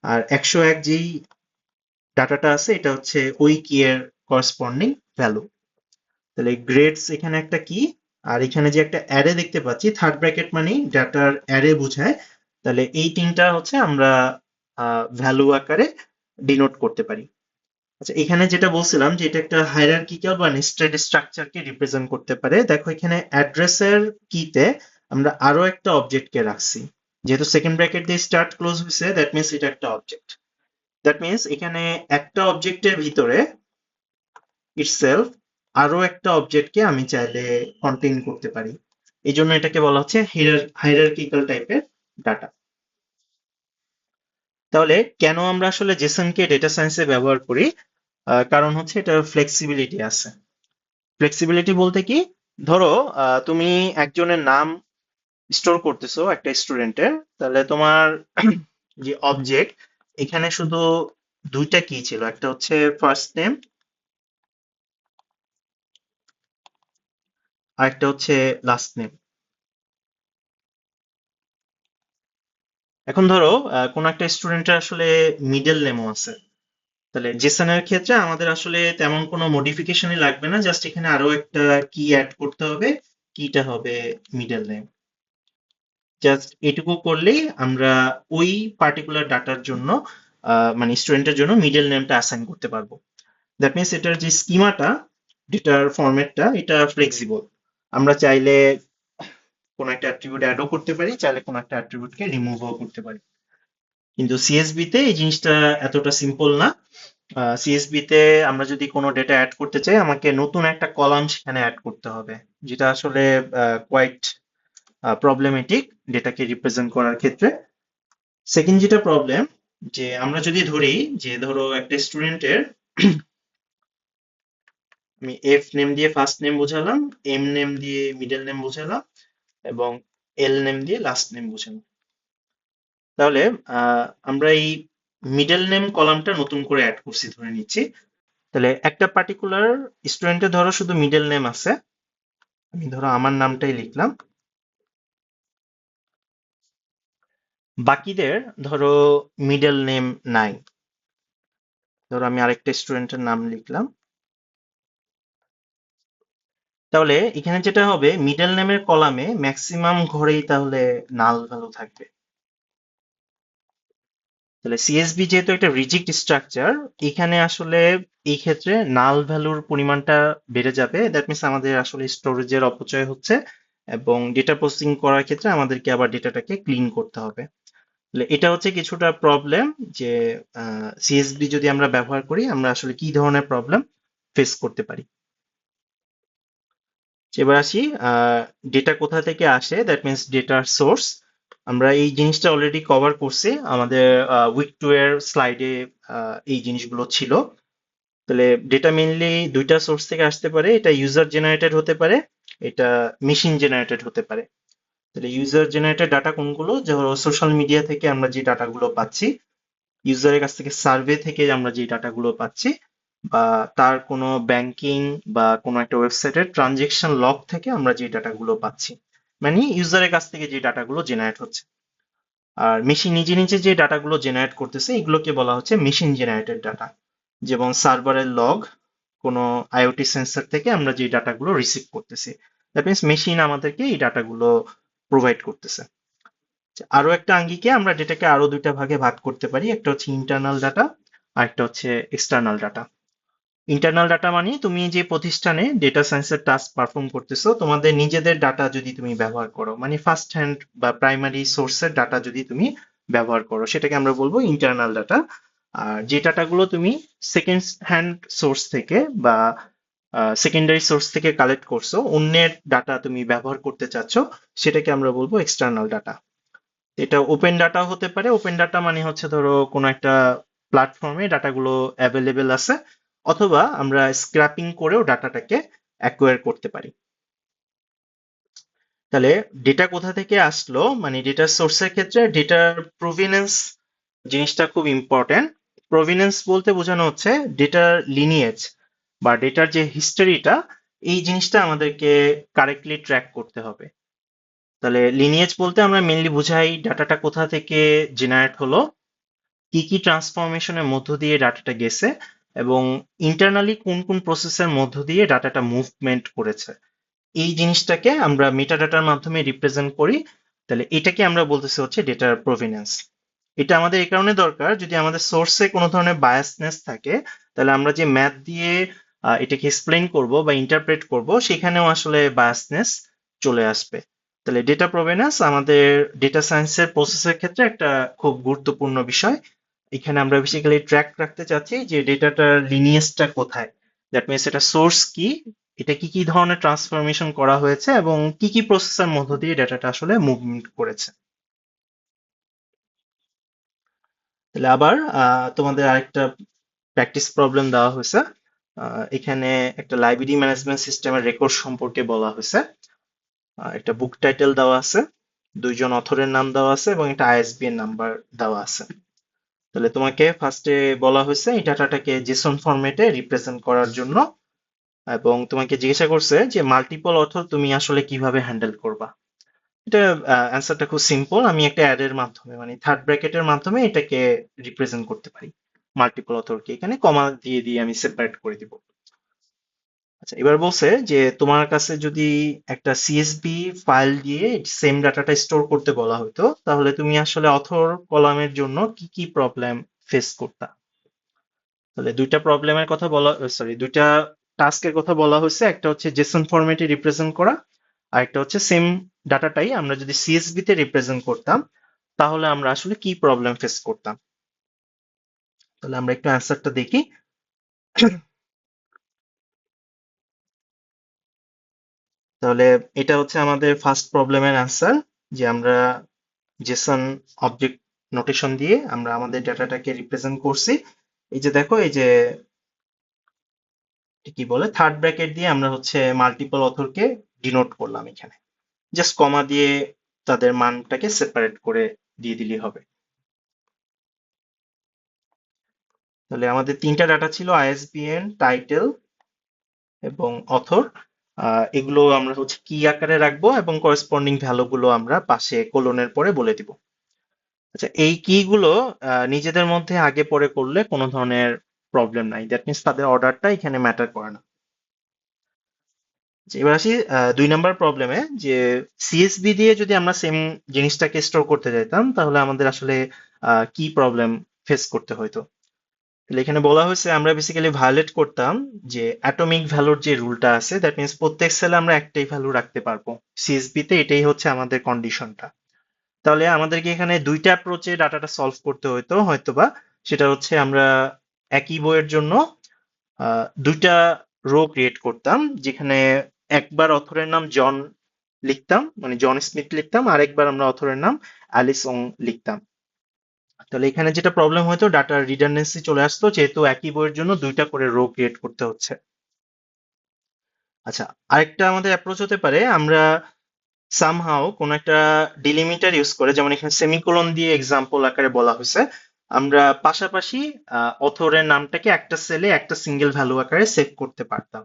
আর 101 যেই ডাটাটা আছে এটা হচ্ছে ওই কি এর করসপন্ডিং ভ্যালু। তাহলে গ্রেডস এখানে একটা কি, আর এখানে যে একটা অ্যারে দেখতে পাচ্ছি থার্ড ব্র্যাকেট মানে ডাটার অ্যারে বোঝায়। তাহলে এই তিনটা হচ্ছে আমরা ভ্যালু আকারে ডিনোট করতে পারি। আচ্ছা, এখানে যেটা বলছিলাম যে এটা একটা হায়ারার্কিক্যাল বা নেস্টেড স্ট্রাকচারকে রিপ্রেজেন্ট করতে পারে। দেখো এখানে অ্যাড্রেসের কিতে আমরা আরো একটা অবজেক্টকে রাখছি, যেহেতু সেকেন্ড ব্র্যাকেট দিয়ে স্টার্ট ক্লোজ হয়েছে দ্যাট মিনস এটা একটা অবজেক্ট। দ্যাট মিনস এখানে একটা অবজেক্টের ভিতরে ইটসেলফ আরো একটা অবজেক্টকে আমি চাইলে কন্টেইন করতে পারি। এই জন্য এটাকে বলা হচ্ছে হায়ারার্কিক্যাল টাইপের ডাটা। তাহলে কেন আমরা আসলে জেসনকে ডেটা সায়েন্সে ব্যবহার করি? কারণ হচ্ছে এটার ফ্লেক্সিবিলিটি আছে। ফ্লেক্সিবিলিটি বলতে কি, ধরো তুমি একজনের নাম স্টোর করতেছো একটা স্টুডেন্টের, তাহলে তোমার যে অবজেক্ট এখানে শুধু দুইটা কি ছিল, একটা হচ্ছে ফার্স্ট নেম আর একটা হচ্ছে লাস্ট নেম। এখন ধরো কোন একটা স্টুডেন্টের আসলে মিডল নেমও আছে, তাহলে জেসনের ক্ষেত্রে আমাদের আসলে তেমন কোনো মডিফিকেশনই লাগবে না, জাস্ট এখানে আরো একটা কি অ্যাড করতে হবে, কিটা হবে মিডল নেম। জাস্ট এটুকু করলেই আমরা ওই পার্টিকুলার ডাটার জন্য মানে স্টুডেন্টের জন্য মিডল নেমটা অ্যাসাইন করতে পারবো। দ্যাট মিনস এটার যে স্কিমাটা, ডেটার ফরম্যাটটা এটা ফ্লেক্সিবল। আমরা চাইলে কোনো একটা অ্যাট্রিবিউট অ্যাডও করতে পারি, চাইলে কোনো একটা অ্যাট্রিবিউটকে রিমুভও করতে পারি। কিন্তু সিএসবি তে এই জিনিসটা এতটা সিম্পল না। সিএসবি তে আমরা যদি কোনো ডেটা অ্যাড করতে চাই আমাকে নতুন একটা কলাম সেখানে অ্যাড করতে হবে, যেটা আসলে কোয়াইট প্রবলেমেটিক ডেটাকে রিপ্রেজেন্ট করার ক্ষেত্রে। সেকেন্ড যেটা প্রবলেম, যে আমরা যদি ধরি যে ধরো একটা স্টুডেন্টের আমি এফ নেম দিয়ে ফার্স্ট নেম বোঝালাম, এম নেম দিয়ে মিডল নেম বোঝালাম, এবং এল নেম দিয়ে লাস্ট নেম বোঝালাম। তাহলে আমরা এই মিডল নেম কলামটা নতুন করে অ্যাড করছি ধরে নিচ্ছি। তাহলে একটা পার্টিকুলার স্টুডেন্টের ধরো শুধু মিডল নেম আছে, আমি ধরো আমার নামটাই লিখলাম। বাকিদের ধরো মিডল নেম নাই, ধরো আমি আরেকটা স্টুডেন্টের নাম লিখলাম। তাহলে এখানে যেটা হবে মিডল নেমের কলামে ম্যাক্সিমাম ঘরেই তাহলে নাল ভ্যালু থাকবে। তাহলে সিএসভি যেহেতু একটা রিজিড স্ট্রাকচার, এখানে আসলে এই ক্ষেত্রে নাল ভ্যালুর পরিমাণটা বেড়ে যাবে। দ্যাট মিনস আমাদের আসলে স্টোরেজের অপচয় হচ্ছে, এবং ডেটা প্রসেসিং করার ক্ষেত্রে আমাদেরকে আবার ডেটাটাকে ক্লিন করতে হবে। তাহলে এটা হচ্ছে কিছুটা প্রবলেম, যে সিএসভি যদি আমরা ব্যবহার করি আমরা আসলে কি ধরনের প্রবলেম ফেস করতে পারি। এবার আসি ডেটা কোথা থেকে আসে, দ্যাট মিনস ডেটার সোর্স। আমরা এই জিনিসটা অলরেডি কভার করছি আমাদের উইক টু এর স্লাইডে, এই জিনিসগুলো ছিল। তাহলে ডেটা মেইনলি দুইটা সোর্স থেকে আসতে পারে, এটা ইউজার জেনারেটেড হতে পারে, এটা মেশিন জেনারেটেড হতে পারে। তাহলে ইউজার জেনারেটেড ডাটা কোনগুলো, ধরো সোশ্যাল মিডিয়া থেকে আমরা যে ডাটাগুলো পাচ্ছি, ইউজারের কাছ থেকে সার্ভে থেকে আমরা যে ডাটাগুলো পাচ্ছি, বা তার কোনো ব্যাংকিং বা কোনো একটা ওয়েবসাইটের ট্রানজেকশন লগ থেকে আমরা যে ডাটাগুলো পাচ্ছি, মানে ইউজারের কাছ থেকে যে ডাটাগুলো জেনারেট হচ্ছে। আর মেশিন নিজে নিজে যে ডাটাগুলো জেনারেট করতেছে এগুলোকে বলা হচ্ছে মেশিন জেনারেটেড ডাটা। যেমন সার্ভারের লগ, কোনো আইওটি সেন্সর থেকে আমরা যে ডাটাগুলো রিসিভ করতেছি, দ্যাট মিনস মেশিন আমাদেরকে এই ডাটাগুলো প্রোভাইড করতেছে। আরো একটা আঙ্গিকে আমরা ডেটাকে আরো দুইটা ভাগে ভাগ করতে পারি, একটা হচ্ছে ইন্টারনাল ডাটা আর একটা হচ্ছে এক্সটার্নাল ডাটা। ইন্টারনাল ডাটা মানে তুমি যে প্রতিষ্ঠানে ডেটা সায়েন্সের টাস্ক পারফর্ম করতেছো তোমাদের নিজেদের ডাটা যদি তুমি ব্যবহার করো, মানে ফার্স্ট হ্যান্ড বা প্রাইমারি সোর্সের ডাটা যদি তুমি ব্যবহার করো, সেটাকে আমরা বলবো ইন্টারনাল ডাটা। আর যে ডাটাগুলো তুমি সেকেন্ড হ্যান্ড সোর্স থেকে বা সেকেন্ডারি সোর্স থেকে কালেক্ট করছো, অন্যের ডাটা তুমি ব্যবহার করতে চাচ্ছ, সেটাকে আমরা বলবো এক্সটার্নাল ডাটা। এটা ওপেন ডাটা হতে পারে। ওপেন ডাটা মানে হচ্ছে ধরো কোনো একটা প্ল্যাটফর্মে ডাটাগুলো অ্যাভেলেবেল আছে, অথবা আমরা স্ক্র্যাপিং করেও ডাটাটাকে অ্যাকোয়ার করতে পারি। তাহলে ডেটা কোথা থেকে আসলো, মানে ডেটার সোর্সের ক্ষেত্রে ডেটার প্রভিনেন্স জিনিসটা খুব ইম্পর্টেন্ট। প্রভিনেন্স বলতে বোঝানো হচ্ছে ডেটার লিনিয়েজ বা ডেটার যে হিস্টোরিটা, এই জিনিসটা আমাদেরকে কারেক্টলি ট্র্যাক করতে হবে। তাহলে লিনিয়েজ বলতে আমরা মেনলি বুঝাই ডাটাটা কোথা থেকে জেনারেট হলো, কি কি ট্রান্সফরমেশনের মধ্য দিয়ে ডাটাটা গেছে, এবং ইন্টারনালি কোন কোন প্রসেসের মধ্য দিয়ে ডাটাটা মুভমেন্ট করেছে। এই জিনিসটাকে আমরা মেটাডাটার মাধ্যমে রিপ্রেজেন্ট করি। তাহলে এটাকে আমরা বলতেছি হচ্ছে ডেটার প্রভিনেন্স। এটা আমাদের এই কারণে দরকার, যদি আমাদের সোর্সে কোনো ধরনের বায়াসনেস থাকে, তাহলে আমরা যে ম্যাথ দিয়ে এটাকে এক্সপ্লেন করব বা ইন্টারপ্রেট করব, সেখানেও আসলে বায়াসনেস চলে আসবে। তাহলে ডেটা প্রভিনেন্স আমাদের ডেটা সায়েন্সের প্রসেসের ক্ষেত্রে একটা খুব গুরুত্বপূর্ণ বিষয়। এখানে আমরা বেসিক্যালি ট্র্যাক রাখতে চাচ্ছি যে ডেটাটার লিনিয়েজটা কোথায়, দ্যাট মিনস এটা সোর্স কি, এটা কি কি ধরনের ট্রান্সফরমেশন করা হয়েছে, এবং কি কি প্রসেসের মধ্য দিয়ে ডেটাটা আসলে মুভমেন্ট করেছে। তাহলে আবার তোমাদের আরেকটা প্র্যাকটিস প্রবলেম দেওয়া হয়েছে। এখানে একটা লাইব্রেরি ম্যানেজমেন্ট সিস্টেমের রেকর্ড সম্পর্কে বলা হয়েছে। একটা বুক টাইটেল দেওয়া আছে, দুইজন অথরের নাম দেওয়া আছে, এবং একটা আইএসবিএন নাম্বার দেওয়া আছে। তাহলে তোমাকে ফার্স্টে বলা হয়েছে এই ডাটাটাকে জেসন ফরম্যাটে রিপ্রেজেন্ট করার জন্য, এবং তোমাকে জিজ্ঞাসা করছে যে মাল্টিপল অথর তুমি আসলে কিভাবে হ্যান্ডেল করবা। এটা অ্যান্সারটা খুব সিম্পল, আমি একটা অ্যাড এর মাধ্যমে মানে থার্ড ব্র্যাকেটের মাধ্যমে এটাকে রিপ্রেজেন্ট করতে পারি। মাল্টিপল অথরকে এখানে কমা দিয়ে দিয়ে আমি সেপারেট করে দিব। আচ্ছা, এবার বলছে যে তোমার কাছে যদি একটা সিএসভি ফাইল দিয়ে সেম ডাটাটা স্টোর করতে বলা হতো, তাহলে তুমি আসলে অথর কলামের জন্য কি কি প্রবলেম ফেস করতা। তাহলে দুইটা প্রবলেমের কথা বলা, সরি, দুইটা টাস্কের কথা বলা হয়েছে। একটা হচ্ছে জেসন ফরম্যাটে রিপ্রেজেন্ট করা, আর একটা হচ্ছে সেম ডাটাটাই আমরা যদি সিএসভি তে রিপ্রেজেন্ট করতাম, তাহলে আমরা আসলে কি প্রবলেম ফেস করতাম। তাহলে আমরা একটু অ্যান্সারটা দেখি। তাহলে এটা হচ্ছে আমাদের ফার্স্ট প্রবলেমের অ্যান্সার, যে আমরা জেসন অবজেক্ট নোটেশন দিয়ে আমরা আমাদের ডাটাটাকে রিপ্রেজেন্ট করছি। এই যে দেখো, এই যে কি বলে থার্ড ব্র্যাকেট দিয়ে আমরা হচ্ছে মাল্টিপল অথরকে ডিনোট করলাম এখানে, জাস্ট কমা দিয়ে তাদের মানটাকে সেপারেট করে দিয়ে দিলেই হবে। তাহলে আমাদের তিনটা ডাটা ছিল, আইএসবিএন, টাইটেল এবং অথর। এগুলো আমরা হচ্ছে কি আকারে রাখবো, এবং করেসপন্ডিং ভ্যালু গুলো আমরা পাশে কোলনের পরে বলে দিব। আচ্ছা, এই কি গুলো নিজেদের মধ্যে আগে পরে করলে কোনো ধরনের প্রবলেম নাই, দ্যাট মিনস তাদের অর্ডারটা এখানে ম্যাটার করে না। আচ্ছা, এবার আসি 2 নম্বর প্রবলেমে, যে সিএসবি দিয়ে যদি আমরা সেম জিনিসটাকে স্টোর করতে চাইতাম, তাহলে আমাদের আসলে কি প্রবলেম ফেস করতে হতো। তাহলে এখানে বলা হয়েছে আমরা বেসিক্যালি ভায়োলেট করতাম যে অ্যাটমিক ভ্যালুর যে রুলটা আছে, দ্যাট মিনস প্রত্যেক সেলে আমরা একটাই ভ্যালু রাখতে পারবো। সিএসবি তে এটাই হচ্ছে আমাদের কন্ডিশনটা। তাহলে আমাদেরকে এখানে দুইটা অ্যাপ্রোচে ডাটাটা সলভ করতে হতো হয়তোবা। সেটা হচ্ছে আমরা একই বইয়ের জন্য দুইটা রো ক্রিয়েট করতাম, যেখানে একবার অথরের নাম জন লিখতাম, মানে জন স্মিথ লিখতাম, আর একবার আমরা অথরের নাম অ্যালিস ওং লিখতাম। তাহলে এখানে যেটা প্রবলেম হতো, ডাটার রিডান্ডেন্সি চলে আসতো, যেহেতু একই বইয়ের জন্য দুইটা করে রো ক্রিয়েট করতে হচ্ছে। আচ্ছা, আরেকটা আমাদের অ্যাপ্রোচ হতে পারে, আমরা সামহাও কোন একটা ডিলিমিটার ইউজ করে, যেমন এখানে সেমিকোলন দিয়ে এক্সাম্পল আকারে বলা হয়েছে, আমরা পাশাপাশি অথরের নামটাকে একটা সেলে একটা সিঙ্গেল ভ্যালু আকারে সেভ করতে পারতাম।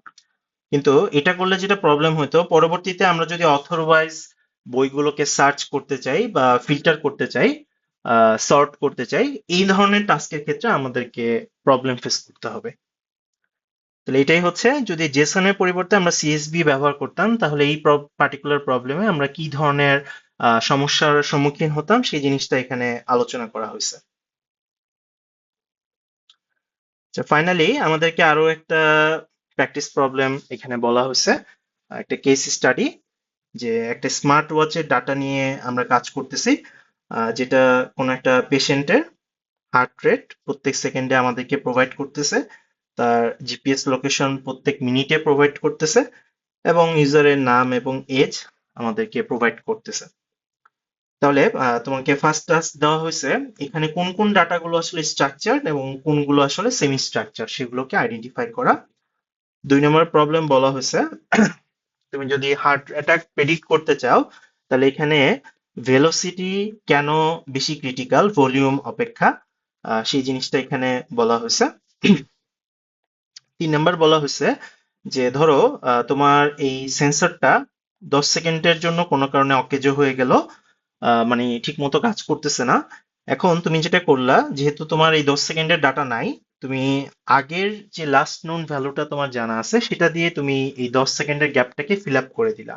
কিন্তু এটা করলে যেটা প্রবলেম হতো, পরবর্তীতে আমরা যদি অথর ওয়াইজ বইগুলোকে সার্চ করতে চাই বা ফিল্টার করতে চাই, সর্ট করতে চাই, এই ধরনের টাস্কের ক্ষেত্রে আমাদেরকে প্রবলেম ফেস করতে হবে। তাহলে এটাই হচ্ছে, যদি জেসনের পরিবর্তে আমরা সিএসভি ব্যবহার করতাম, তাহলে এই পার্টিকুলার প্রবলেমে আমরা কি ধরনের সমস্যার সম্মুখীন হতাম, সেই জিনিসটা এখানে আলোচনা করা হয়েছে। ফাইনালি আমাদেরকে আরো একটা প্র্যাকটিস প্রবলেম এখানে বলা হয়েছে, একটা কেস স্টাডি, যে একটা স্মার্ট ওয়াচের ডাটা নিয়ে আমরা কাজ করতেছি, যেটা কোনো একটা পেশেন্টের হার্ট রেট প্রত্যেক সেকেন্ডে আমাদেরকে প্রোভাইড করতেছে, তার জিপিএস লোকেশন প্রত্যেক মিনিটে প্রোভাইড করতেছে, এবং ইউজারের নাম এবং এজ আমাদেরকে প্রোভাইড করতেছে। তাহলে তোমাকে ফার্স্ট টাস্ক দেওয়া হয়েছে এখানে কোন কোন ডাটাগুলো আসলে স্ট্রাকচারড এবং কোনগুলো আসলে সেমি স্ট্রাকচার সেগুলোকে আইডেন্টিফাই করা। 2 নম্বর প্রবলেম বলা হয়েছে তুমি যদি হার্ট অ্যাটাক প্রেডিক্ট করতে চাও, তাহলে এখানে ভেলোসিটি কেন বেশি ক্রিটিক্যাল ভলিউম অপেক্ষা, সেই জিনিসটা এখানে বলা হয়েছে। 3 নম্বর বলা হয়েছে যে ধরো তোমার এই সেন্সরটা 10 সেকেন্ডের জন্য কোনো কারণে অকেজো হয়ে গেল, মানে ঠিক মতো কাজ করতেছে না। এখন তুমি যেটা করলা, যেহেতু তোমার এই 10 সেকেন্ডের ডাটা নাই, তুমি আগের যে লাস্ট নোন ভ্যালুটা তোমার জানা আছে সেটা দিয়ে তুমি এই 10 সেকেন্ডের গ্যাপটাকে ফিল আপ করে দিলা।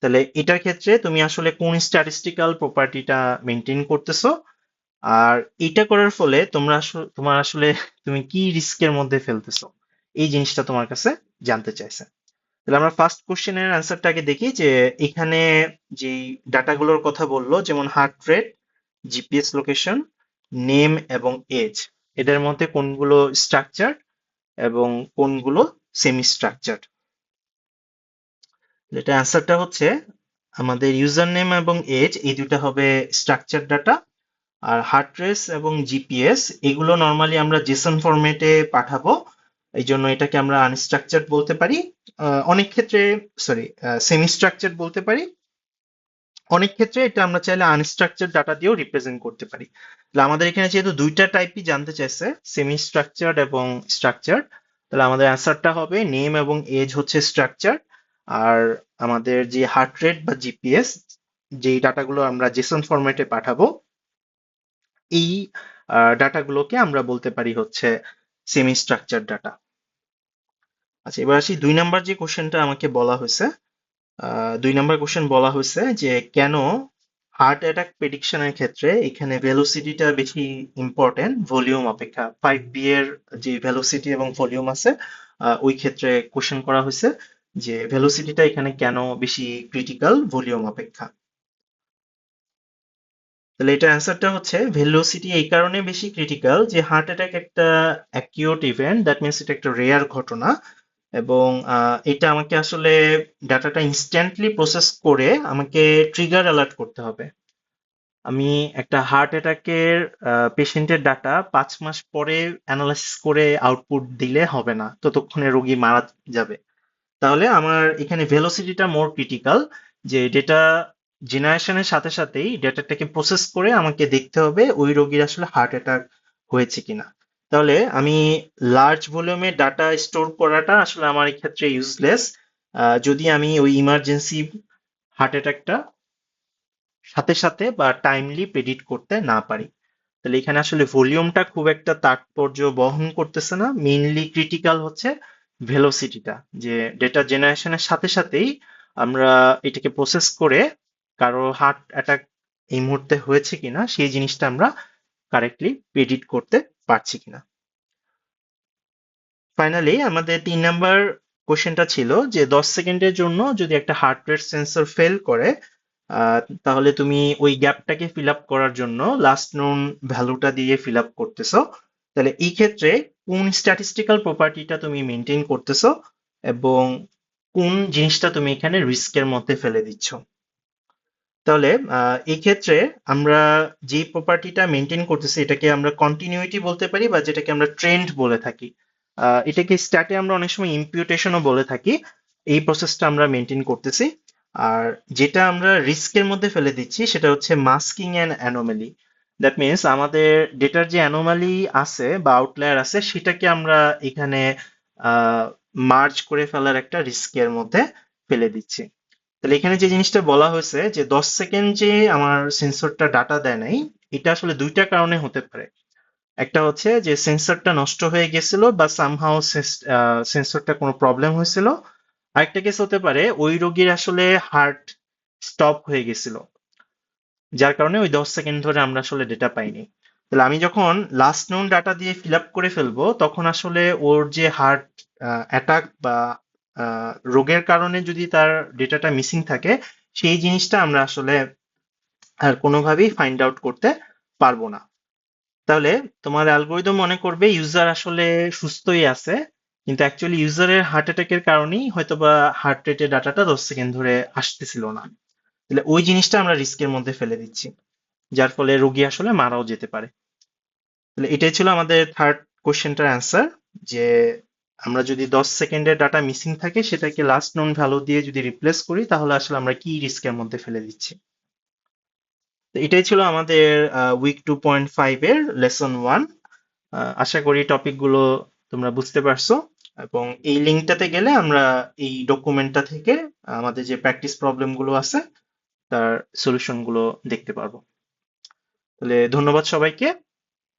তাহলে এটার ক্ষেত্রে তুমি আসলে কোন স্ট্যাটিস্টিক্যাল প্রপার্টিটা মেনটেন করতেছো, আর এটা করার ফলে তোমার আসলে তুমি কি রিস্কের মধ্যে ফেলতেছো, এই জিনিসটা তোমার কাছে জানতে চাইছে। তাহলে আমরা ফার্স্ট কোশ্চেনের অ্যান্সারটাকে দেখি, যে এখানে যে ডাটাগুলোর কথা বললো, যেমন heart rate, GPS location, name এবং এজ, এদের মধ্যে কোনগুলো স্ট্রাকচার এবং কোনগুলো সেমি স্ট্রাকচার। এটা অ্যান্সারটা হচ্ছে আমাদের ইউজার নেম এবং এজ এই দুইটা হবে স্ট্রাকচার ডাটা, আর হার্ট রেস এবং জিপিএস এগুলো নর্মালি আমরা জেসন ফরম্যাটে পাঠাবো, এই জন্য এটাকে আমরা আনস্ট্রাকচার্ড বলতে পারি। অনেক ক্ষেত্রে সরি সেমি স্ট্রাকচার্ড বলতে পারি, অনেক ক্ষেত্রে এটা আমরা চাইলে আনস্ট্রাকচার্ড ডাটা দিয়েও রিপ্রেজেন্ট করতে পারি। তাহলে আমাদের এখানে যেহেতু দুইটা টাইপই জানতে চাইছে, সেমি স্ট্রাকচার্ড এবং স্ট্রাকচার্ড, তাহলে আমাদের অ্যান্সারটা হবে নেম এবং এজ হচ্ছে স্ট্রাকচার, আর আমাদের যে হার্ট রেট বা জিপিএস যে ডাটাগুলো আমরা জেসন ফরম্যাটে পাঠাবো, এই ডাটাগুলোকে আমরা বলতে পারি হচ্ছে সেমি স্ট্রাকচার ডাটা। আচ্ছা, এবার আসি 2 নাম্বার যে কোশ্চেনটা আমাকে বলা হয়েছে। 2 নাম্বার কোশ্চেন বলা হয়েছে যে কেন হার্ট অ্যাটাক প্রেডিকশনের ক্ষেত্রে এখানে ভেলোসিটিটা বেশি ইম্পর্টেন্ট ভলিউম অপেক্ষা। 5B এর যে ভেলোসিটি এবং ভলিউম আছে, ওই ক্ষেত্রে কোশ্চেন করা হয়েছে যে ভেলোসিটিটা এখানে কেন বেশি ক্রিটিক্যাল ভলিউম অপেক্ষা। তাহলে এটা অ্যান্সারটা হচ্ছে ভেলোসিটি এই কারণে বেশি ক্রিটিক্যাল যে হার্ট অ্যাটাক একটা অ্যাকিউট ইভেন্ট, দ্যাট মিনস এটা একটা রেয়ার ঘটনা, এবং এটা আমাকে আসলে ডাটাটা ইনস্ট্যান্টলি প্রসেস করে আমাকে ট্রিগার অ্যালার্ট করতে হবে। আমি একটা হার্ট অ্যাটাকের পেশেন্টের ডাটা 5 মাস পরে অ্যানালাইসিস করে আউটপুট দিলে হবে না, ততক্ষণে রোগী মারা যাবে। তাহলে আমার এখানে ভেলোসিটিটা মোর ক্রিটিক্যাল, যে ডেটা জেনারেশনের সাথে সাথেই ডেটাটাকে প্রসেস করে আমাকে দেখতে হবে ওই রোগীর আসলে হার্ট অ্যাটাক হয়েছে কিনা। তাহলে আমি লার্জ ভলিউমে ডাটা স্টোর করাটা আসলে আমার এই ক্ষেত্রে ইউজলেস, যদি আমি ওই ইমার্জেন্সি হার্ট অ্যাটাকটা সাথে সাথে বা টাইমলি প্রেডিক্ট করতে না পারি। তাহলে এখানে আসলে ভলিউমটা খুব একটা তাৎপর্য বহন করতেছে না, মেইনলি ক্রিটিক্যাল হচ্ছে ভেলোসিটিটা, যে ডেটা জেনারেশনের সাথে সাথেই আমরা এটাকে প্রসেস করে কারো হার্ট অ্যাটাক এই মুহূর্তে হয়েছে কিনা সেই জিনিসটা আমরা কারেক্টলি প্রেডিক্ট করতে পারছি কিনা। ফাইনালি আমাদের 3 নাম্বার কোশ্চেনটা ছিল যে 10 সেকেন্ডের জন্য যদি একটা হার্ট রেট সেন্সর ফেল করে, তাহলে তুমি ওই গ্যাপটাকে ফিল আপ করার জন্য লাস্ট নোন ভ্যালুটা দিয়ে ফিল আপ করতেছো। তাহলে এই ক্ষেত্রে কোন স্ট্যাটিস্টিক্যাল প্রপার্টিটা তুমি মেনটেন করতেছো এবং কোন জিনিসটা তুমি এখানে রিস্কের মধ্যে ফেলে দিচ্ছ। তাহলে এই ক্ষেত্রে আমরা যে প্রপার্টিটা মেনটেন করতেছি এটাকে আমরা কন্টিনিউইটি বলতে পারি, বা যেটাকে আমরা ট্রেন্ড বলে থাকি। এটাকে স্ট্যাটে আমরা অনেক সময় ইম্পিউটেশনও বলে থাকি। এই প্রসেসটা আমরা মেনটেন করতেছি। আর যেটা আমরা রিস্কের মধ্যে ফেলে দিচ্ছি সেটা হচ্ছে masking and anomaly. That means আমাদের ডেটার যে অ্যানোমালি আছে বা আউটলায়ার আছে সেটাকে আমরা এখানে মার্জ করে ফেলার একটা রিস্কের মধ্যে ফেলে দিচ্ছি। তাহলে এখানে যে জিনিসটা বলা হয়েছে যে 10 সেকেন্ড যে আমার সেন্সরটা ডাটা দেয় নাই, এটা আসলে দুইটা কারণে হতে পারে। একটা হচ্ছে যে সেন্সরটা নষ্ট হয়ে গেছিল বা সামহাও সেন্সরটা কোনো প্রবলেম হয়েছিল। আরেকটা কেস হতে পারে ওই রোগীর আসলে হার্ট স্টপ হয়ে গেছিল, যার কারণে ওই 10 সেকেন্ড ধরে আমরা আসলে ডেটা পাইনি। তাহলে আমি যখন লাস্ট নোন ডাটা দিয়ে ফিল আপ করে ফেলবো, তখন আসলে ওর যে হার্ট অ্যাটাক বা রোগের কারণে যদি তার ডেটাটা মিসিং থাকে, সেই জিনিসটা আমরা আসলে আর কোনোভাবেই ফাইন্ড আউট করতে পারবো না। তাহলে তোমার অ্যালগোরিদম মনে করবে ইউজার আসলে সুস্থই আছে, কিন্তু অ্যাকচুয়ালি ইউজারের হার্ট অ্যাটাকের কারণেই হয়তোবা হার্ট রেটের ডাটাটা 10 সেকেন্ড ধরে আসতেছিল না। তাহলে ওই জিনিসটা আমরা রিস্কের মধ্যে ফেলে দিচ্ছি, যার ফলে রোগী আসলে মারাও যেতে পারে। তাহলে এটাই ছিল আমাদের থার্ড কোশ্চেনটার অ্যান্সার, যে আমরা যদি 10 সেকেন্ডের ডাটা মিসিং থাকে সেটাকে লাস্ট নোন ভ্যালু দিয়ে যদি রিপ্লেস করি, তাহলে আসলে আমরা কি রিস্কের মধ্যে ফেলে দিচ্ছি। তো এটাই ছিল আমাদের উইক 2.5 এর লেসন 1। আশা করি টপিকগুলো তোমরা বুঝতে পারছো, এবং এই লিঙ্কটাতে গেলে আমরা এই ডকুমেন্টটা থেকে আমাদের যে প্র্যাকটিস প্রবলেমগুলো আছে তার সলিউশনগুলো দেখতে পারবো। তাহলে ধন্যবাদ সবাইকে।